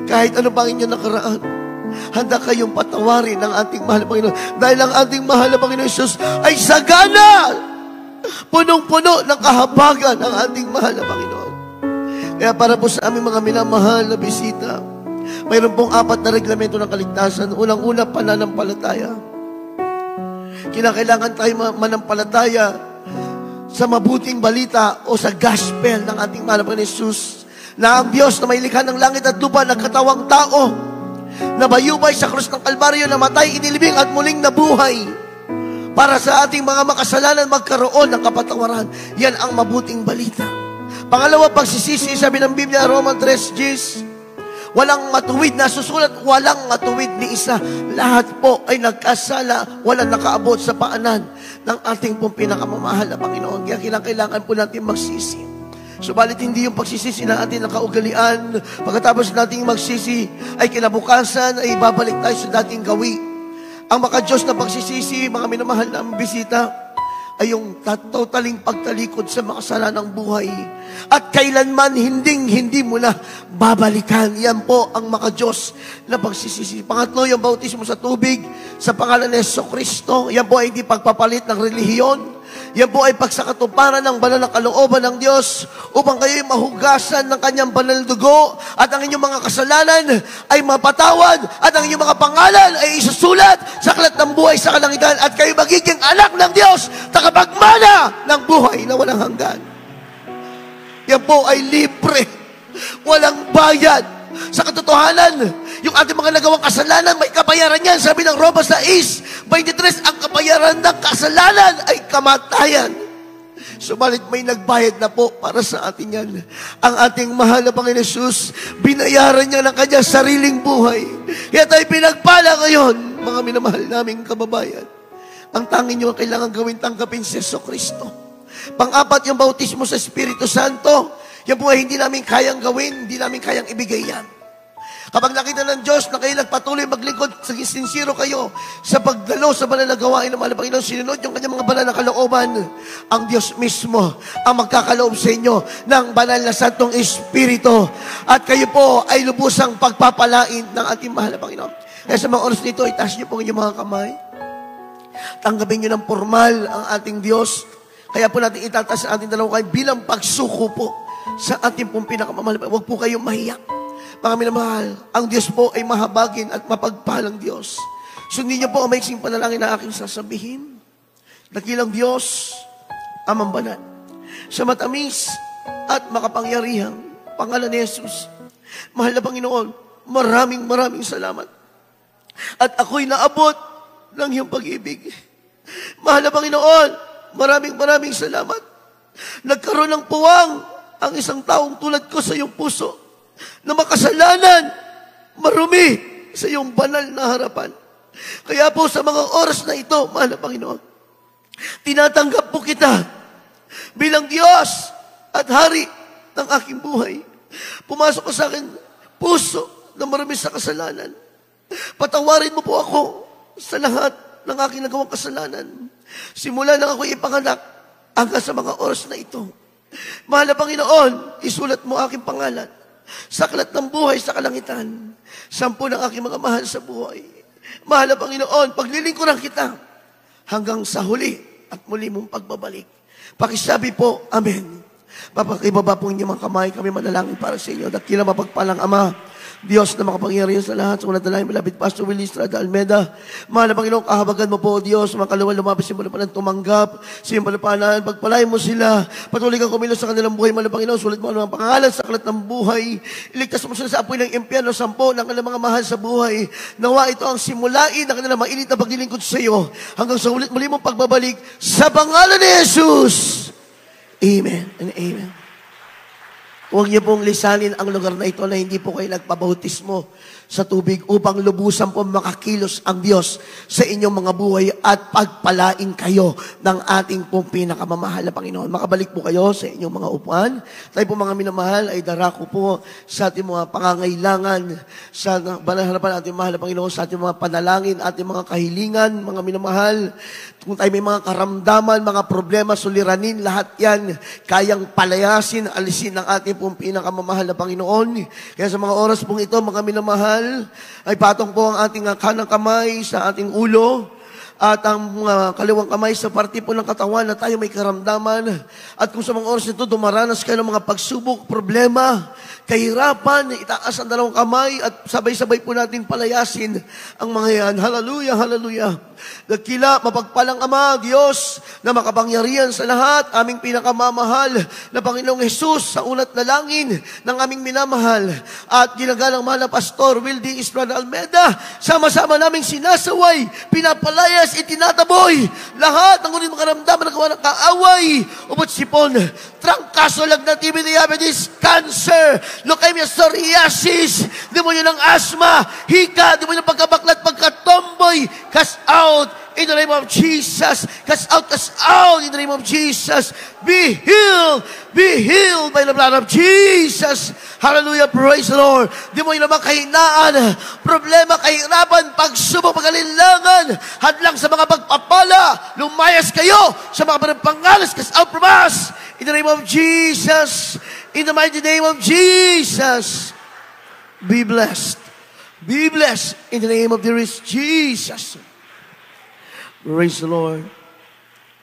Kahit ano bang inyong nakaraan, handa kayong patawarin ng ating mahal na Panginoon. Dahil ang ating mahal na Panginoon Jesus ay sagana, punong-puno ng kahabagan ng ating mahal na Panginoon. Kaya para po sa aming mga minamahal na bisita, mayroon pong 4 na reglamento ng kaligtasan. Unang-una, pananampalataya. Kinakailangan tayo manampalataya sa mabuting balita o sa gospel ng ating mahal na Panginoon Jesus na ang Diyos na may likha ng langit at lupa, nagkatawang tao, nabayubay sa krus ng Kalbaryo, namatay, inilibing at muling nabuhay para sa ating mga makasalanan magkaroon ng kapatawaran. Yan ang mabuting balita. Pangalawa, pagsisisi, sabi ng Biblia, Roman 3:10, walang matuwid na susulat, walang matuwid ni isa. Lahat po ay nagkasala, walang nakaabot sa paanan ng ating pong pinakamamahal na Panginoon. Kaya kailangan po natin magsisi. Subalit hindi yung pagsisisi na ating nakaugalian. Pagkatapos nating magsisi, ay kinabukasan, ay babalik tayo sa dating gawi. Ang maka-Diyos na pagsisisi, mga minamahal na bisita, ay yung totaling pagtalikod sa makasalanang buhay. At kailanman hindi mo na babalikan. Yan po ang maka-Diyos na pagsisisi. Pangatlo, yung bautismo sa tubig sa pangalan ni Jesucristo. Yan po ay hindi pagpapalit ng relihiyon. Yan po ay pagsakatuparan ng banal na kalooban ng Diyos upang kayo'y mahugasan ng kanyang banal na dugo at ang inyong mga kasalanan ay mapatawad at ang inyong mga pangalan ay isusulat sa aklat ng buhay sa kalangitan at kayo magiging anak ng Diyos, tagapagmana ng buhay na walang hanggan. Yan po ay libre, walang bayad. Sa katotohanan, yung ating mga nagawang kasalanan, may kabayaran yan. Sabi ng Roma 6:23, ang kabayaran ng kasalanan ay kamatayan. Subalit may nagbayad na po para sa atin yan. Ang ating mahal na Panginoon Jesus, binayaran niya ng kanyang sariling buhay. Kaya tayo pinagpala ngayon, mga minamahal naming kababayan. Ang tanging nyo ang kailangan gawin, tanggapin si Jesucristo. Pang-apat, yung bautismo sa Espiritu Santo. Yan po ay hindi namin kayang gawin, hindi namin kayang ibigay yan. Kapag nakita ng Diyos na kayo nagpatuloy maglingkod, sincero kayo sa pagdalo sa banal na gawain ng mahal na Panginoon, sinunod yung kanyang mga banal na kalooban, ang Diyos mismo ang magkakaloob sa inyo ng banal na Santong Espiritu. At kayo po ay lubusang pagpapalain ng ating mahal na Panginoon. Kaya sa mga oras nito, itaas niyo po inyong mga kamay. Tanggapin niyo ng formal ang ating Diyos. Kaya po natin itataas ang ating dalawang kamay bilang pagsuko po sa ating pong pinakamamahal. Huwag po kayong mahiyak. Mga minamahal, ang Diyos po ay mahabagin at mapagpalang Diyos. Sundin niyo po ang maiksing panalangin na aking sasabihin. Dakilang Diyos, Amang Banal, sa matamis at makapangyarihang pangalan ni Jesus, mahal na Panginoon, maraming salamat. At ako'y naabot ng iyong pag-ibig. Mahal na Panginoon, maraming salamat. Nagkaroon ng puwang ang isang taong tulad ko sa iyong puso na makasalanan, marumi sa iyong banal na harapan. Kaya po sa mga oras na ito, mahal na Panginoon, tinatanggap po kita bilang Diyos at Hari ng aking buhay. Pumasok ka sa akin puso na marumi sa kasalanan. Patawarin mo po ako sa lahat ng aking nagawang kasalanan. Simula nang ako ipanganak hanggang sa mga oras na ito. Mahal na Panginoon, isulat mo aking pangalan sa aklat ng buhay sa kalangitan. 10 ng aking mga mahal sa buhay. Mahal na Panginoon, paglilingkuran kita hanggang sa huli at muli mong pagbabalik. Pakisabi po, Amen. Papakibaba po inyong mga kamay, kami manalangin para sa inyo. Dakilang mapagpalang Ama, Diyos na makapangyarihan sa lahat, sa unang dalangin, malapit Pastor Willie Estrada Almeida. Mahal na Panginoon, kahabagan mo po, Diyos, mga kaluwan lumabas sa malapanan tumanggap, sa iyong malapanan, pagpalain mo sila, patuloy kang kumilos sa kanilang buhay, mahal na Panginoon, sulat mo ang mga pangalan sa aklat ng buhay, iligtas mo sila sa apoy ng impyerno, 10 ng kanilang mga mahal sa buhay, nawa ito ang simulain ng kanilang mainit na paglilingkod sa iyo, hanggang sa ulit muli mong pagbabalik, sa pangalan ni Jesus. Amen and amen. Huwag niyo pong lisanin ang lugar na ito na hindi po kayo nagpabautismo sa tubig upang lubusan po makakilos ang Diyos sa inyong mga buhay at pagpalain kayo ng ating pong pinakamamahal na Panginoon. Makabalik po kayo sa inyong mga upuan. Tayo po mga minamahal ay darako po sa ating mga pangangailangan sa banal harapan ating mahal na Panginoon, sa ating mga panalangin, ating mga kahilingan, mga minamahal. Kung tayo may mga karamdaman, mga problema, suliranin, lahat yan, kayang palayasin, alisin ng ating pong pinakamamahal na Panginoon. Kaya sa mga oras pong ito, mga minamahal, ay patong po ang ating kanang kamay sa ating ulo. at ang mga kaliwang kamay sa parte po ng katawan na tayo may karamdaman. At kung sa mga oras nito dumaranas kayo ng mga pagsubok, problema, kahirapan, itaas ang dalawang kamay at sabay-sabay po natin palayasin ang mga yan. Hallelujah, hallelujah. Dakila, mapagpalang Ama, Diyos, na makapangyarihan sa lahat, aming pinakamamahal na Panginoong Hesus sa unat na langin ng aming minamahal at ginagalang mahal na Pastor Wildy Estrada Almeida, sama-sama naming sinasaway, pinapalayas, itinataboy lahat ng ngunit makaramdaman ng gawa ng kaaway, ubot sipon, trangkaso, lagnat, TB, diabetes, cancer, leukemia, psoriasis, demonyo ng asthma, hika, demonyo ng pagkabaklat, pagkatomboy, cast out in the name of Jesus. Cast out in the name of Jesus. Be healed by the blood of Jesus. Hallelujah, praise the Lord. Demonyo ng mga kahinaan, problema, kahirapan, pagsubok, pag-alinlangan, hadlang sa mga pagpapala, lumayas kayo sa mga pangalas, cast out from us in the name of Jesus. In the mighty name of Jesus. Be blessed. Be blessed in the name of the Lord Jesus. Praise the Lord.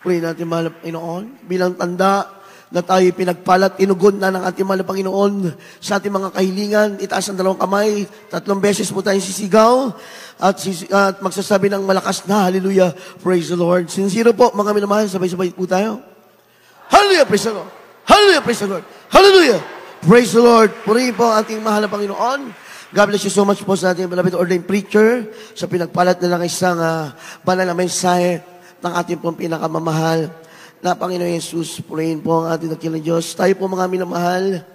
Pray natin, mahal na Panginoon, bilang tanda na tayo pinagpalat, inugon na ng ating mahal na Panginoon sa ating mga kahilingan. Itaas ang dalawang kamay, 3 beses po tayong sisigaw at magsasabi ng malakas na hallelujah, praise the Lord. Sincere po, mga minamahal, sabay-sabay po tayo. Hallelujah, praise the Lord. Hallelujah, praise the Lord. Hallelujah, praise the Lord. Purihin po ang ating mahal na Panginoon. God bless you so much po sa ating beloved ordained preacher sa pinagpalat na lang isang banal na mensahe ng ating pong pinakamamahal na Panginoon Jesus. Purihin po ang ating dakilang Diyos. Tayo po mga minamahal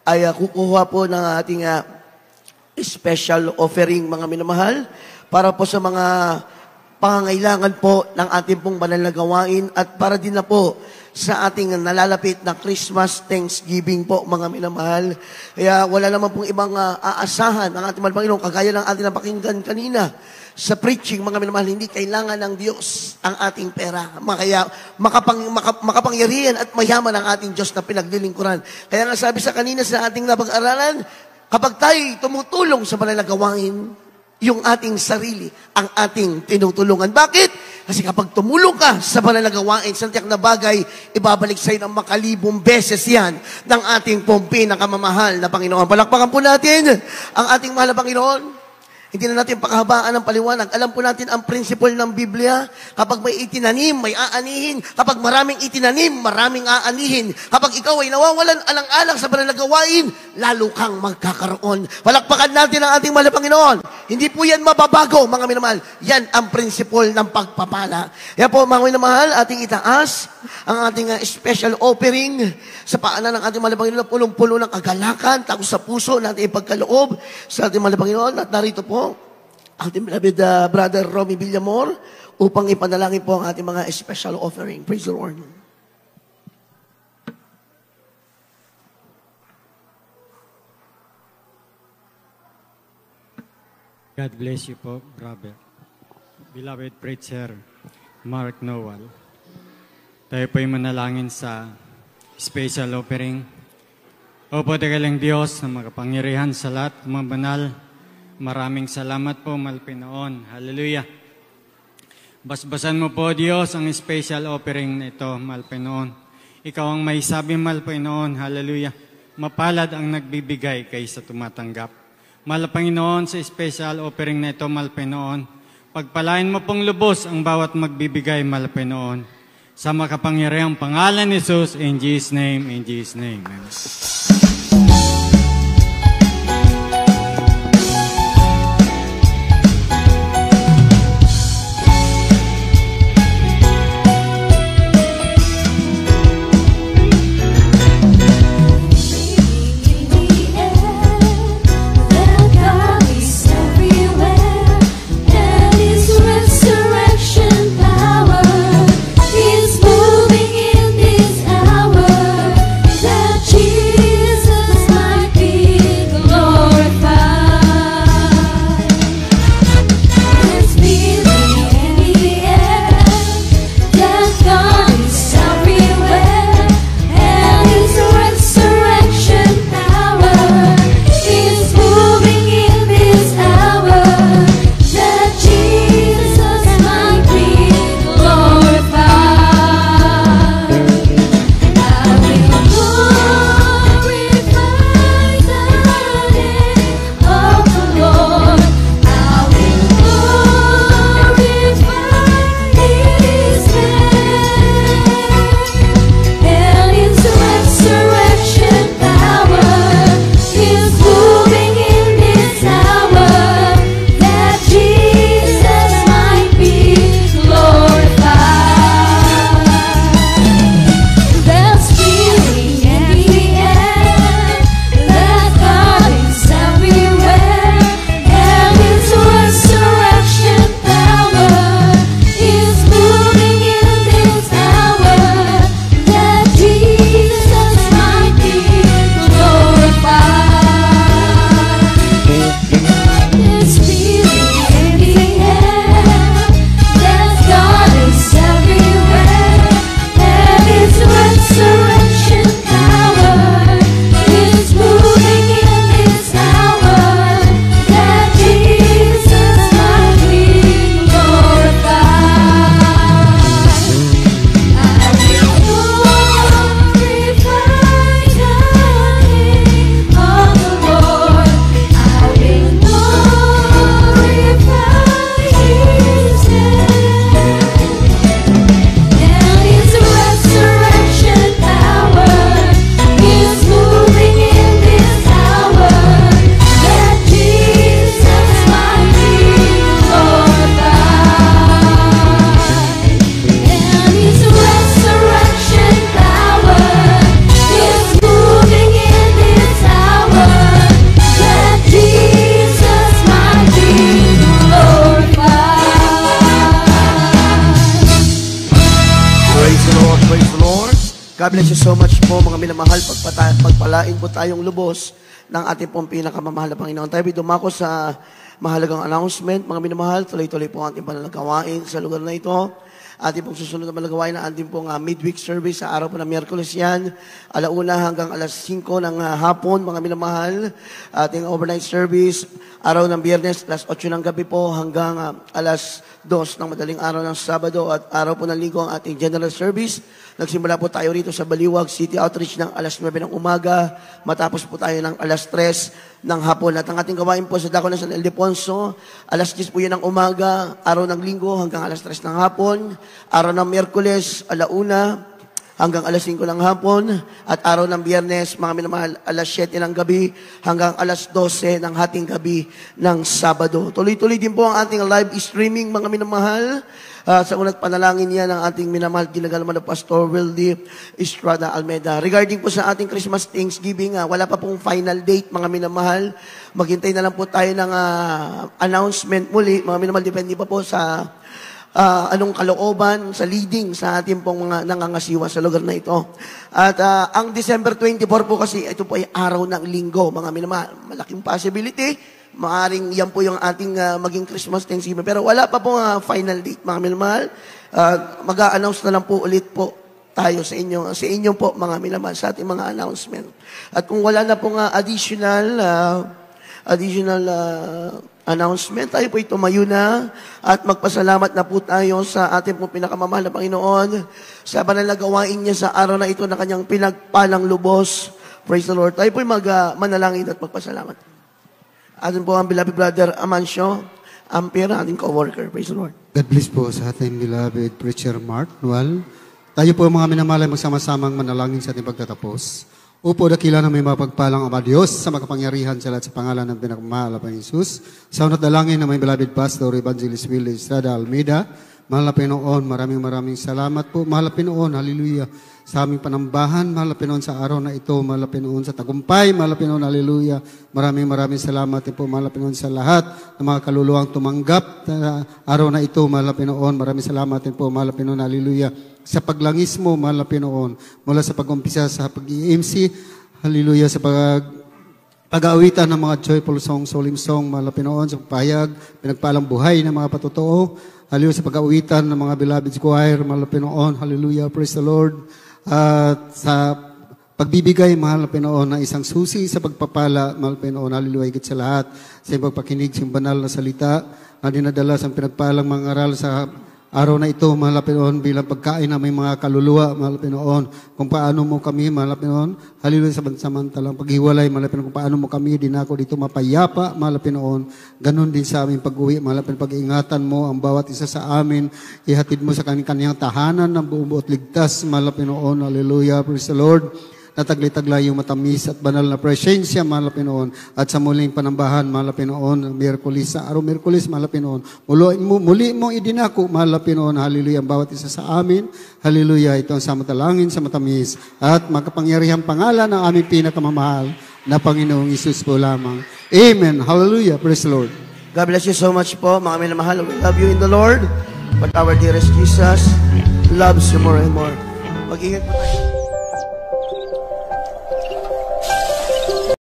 ay kukuha po ng ating special offering, mga minamahal, para po sa mga pangangailangan po ng ating pong banal na gawain at para din na po sa ating nalalapit na Christmas Thanksgiving po, mga minamahal. Kaya wala naman pong ibang aasahan ng ating mahal Panginoon, kagaya ng ating napakinggan kanina sa preaching, mga minamahal, hindi kailangan ng Diyos ang ating pera. Kaya makapangyarihan at mayaman ang ating Diyos na pinaglilingkuran. Kaya nga sabi sa kanina sa ating napag-aralan, kapag tayo tumutulong sa banal na gawain, yung ating sarili ang ating tinutulungan. Bakit? Kasi kapag tumulong ka sa banal na gawain, sa tiyak na bagay, ibabalik sa iyo ng makalibong beses yan ng ating pong pinakamamahal na Panginoon. Palakpakan po natin ang ating mahal na Panginoon. Hindi na natin pakahabaan ng paliwanag. Alam po natin ang principle ng Biblia. Kapag may itinanim, may aanihin. Kapag maraming itinanim, maraming aanihin. Kapag ikaw ay nawawalan alang-alang sa banal na gawain, lalo kang magkakaroon. Palakpakan natin ang ating mahal na Panginoon. Hindi po yan mababago, mga minamahal. Yan ang principle ng pagpapala. Kaya po, mga minamahal, ating itaas ang ating special offering sa paanan ng ating mahal na Panginoon na punong-puno ng kagalakan, tago sa puso natin ipagkaloob sa ating mahal na Panginoon. At narito po ating beloved Brother Romy Villamor upang ipanalangin po ang ating mga special offering. Praise the Lord. God bless you po, brother. Beloved preacher, Mark Noel. Tayo po'y manalangin sa special offering. Opo, tagalang Diyos na makapangyarihan sa lahat, mga banal. Maraming salamat po, mahal Panginoon. Hallelujah. Basbasan mo po, Diyos, ang special offering na ito, mahal Panginoon. Ikaw ang may sabi, mahal Panginoon. Hallelujah. Mapalad ang nagbibigay kaysa tumatanggap. Mahal Panginoon, sa special offering na ito, mahal Panginoon, pagpalain mo pong lubos ang bawat magbibigay, mahal Panginoon. Sa makapangyarihang pangalan ni Jesus, in Jesus' name, in Jesus' name. Amen. Moving in this hour, that Jesus God bless you so much po, mga minamahal. Pagpalain po tayong lubos ng ating pong pinakamamahal na Panginoon. Tayo dumako sa mahalagang announcement. Mga minamahal, tuloy-tuloy po ang ating panalagawain sa lugar na ito. Ating pong susunod na malagawain na ating pong midweek service sa araw po ng Miyerkules yan. 1:00 hanggang 5:00 ng hapon, mga minamahal. Ating overnight service, araw ng Biyernes, 8:00 ng gabi po hanggang 2:00 ng madaling araw ng Sabado at araw po ng Linggo ang ating general service. Nagsimula po tayo rito sa Baliwag City Outreach ng 9:00 ng umaga. Matapos po tayo ng 3:00 ng hapon. At ang ating gawain po sa Dako ng San Ildefonso, 10:00 po yan ng umaga, araw ng Linggo hanggang 3:00 ng hapon. Araw ng Miyerkules, 1:00 hanggang 5:00 ng hapon. At araw ng Biyernes, mga minamahal, 7:00 ng gabi hanggang 12:00 ng hating gabi ng Sabado. Tuloy-tuloy din po ang ating live streaming, mga minamahal. Sa unang panalangin niya ng ating minamahal, ginagalaman na Pastor Wildy Estrada Almeida. Regarding po sa ating Christmas Thanksgiving, wala pa pong final date, mga minamahal. Maghintay na lang po tayo ng announcement muli. Mga minamahal, depende pa po sa anong kalooban, sa leading sa ating pong mga nangangasiwa sa lugar na ito. At ang December 24 po kasi, ito po ay araw ng Linggo, mga minamahal. Malaking possibility. Maaring yan po yung ating maging Christmas Thanksgiving. Pero wala pa pong final date, mga minamahal. Mag-a-announce na lang po ulit po tayo sa inyo po, mga minamahal, sa ating mga announcement. At kung wala na pong additional announcement, tayo po tumayo na at magpasalamat na po tayo sa ating pong pinakamamahal na Panginoon sa banal na gawain niya sa araw na ito na kanyang pinagpalang lubos. Praise the Lord. Tayo po manalangin at magpasalamat. Atin po ang beloved brother Amancio Ampere, ating co-worker. Praise the Lord. God bless po sa ating beloved preacher Mark Noel. Tayo po mga minamahal ay magsama-samang manalangin sa ating pagtatapos. Upo dakila na may mapagpalang Ama Diyos sa makapangyarihan sa lahat sa pangalan ng pinakamahal na Panginoon Jesus. Sa unat dalangin na may beloved Pastor Evangelist Wildy Estrada Almeida. Mahal na Pinoon, maraming salamat po. Mahal na Pinoon, hallelujah. Sa aming panambahan, mahal na Pinoon sa araw na ito, mahal na Pinoon sa tagumpay, mahal na Pinoon, hallelujah. Maraming salamat po, mahal na Pinoon sa lahat ng mga kaluluwang tumanggap na araw na ito, mahal na Pinoon. Maraming salamat po, mahal na Pinoon, hallelujah. Sa paglangis mo, mahal na Pinoon, mula sa pag-umpisa sa pag-EMC, hallelujah, sa pag-aawitan ng mga joyful song, solemn song, mahal na Pinoon, sa pagpahayag, pinagpalang buhay ng mga patotoo, hallelujah, sa pag-aawitan ng mga beloved choir, mahal na Pinoon, hallelujah, praise the Lord. At sa pagbibigay, mahal na Pinoon, na isang susi sa pagpapala, mahal na Pinoon, hallelujah, higit sa lahat, sa pagpakinig sa banal na salita, na dinadala sa pinagpalang mga aral sa araw na ito, mahal na Pinoon, bilang pagkain na may mga kaluluwa, mahal na Pinoon, kung paano mo kami, mahal na Pinoon, hallelujah, sa bansamantalang paghiwalay, mahal na Pinoon, kung paano mo kami, dinako dito mapayapa, mahal na Pinoon, ganun din sa aming pag-uwi, mahal na Pinoon, pag-iingatan mo ang bawat isa sa amin, ihatid mo sa kanyang tahanan ng buong at ligtas, mahal na Pinoon, hallelujah, praise the Lord. Natagli-taglay yung matamis at banal na presensya, mahal na Pinoon. At sa muling panambahan, mahal na Pinoon, Miyerkules, sa araw Miyerkules, mahal na Pinoon. Muli mong idinako, mahal na Pinoon, hallelujah, ang bawat isa sa amin, hallelujah, ito ang samatalangin sa matamis. At makapangyarihang pangalan ng aming pinakamamahal na Panginoong Isus po lamang. Amen, hallelujah, praise the Lord. God bless you so much po, mga minamahal. We love you in the Lord, but our dearest Jesus loves you more and more. Mag-ingat po tayo.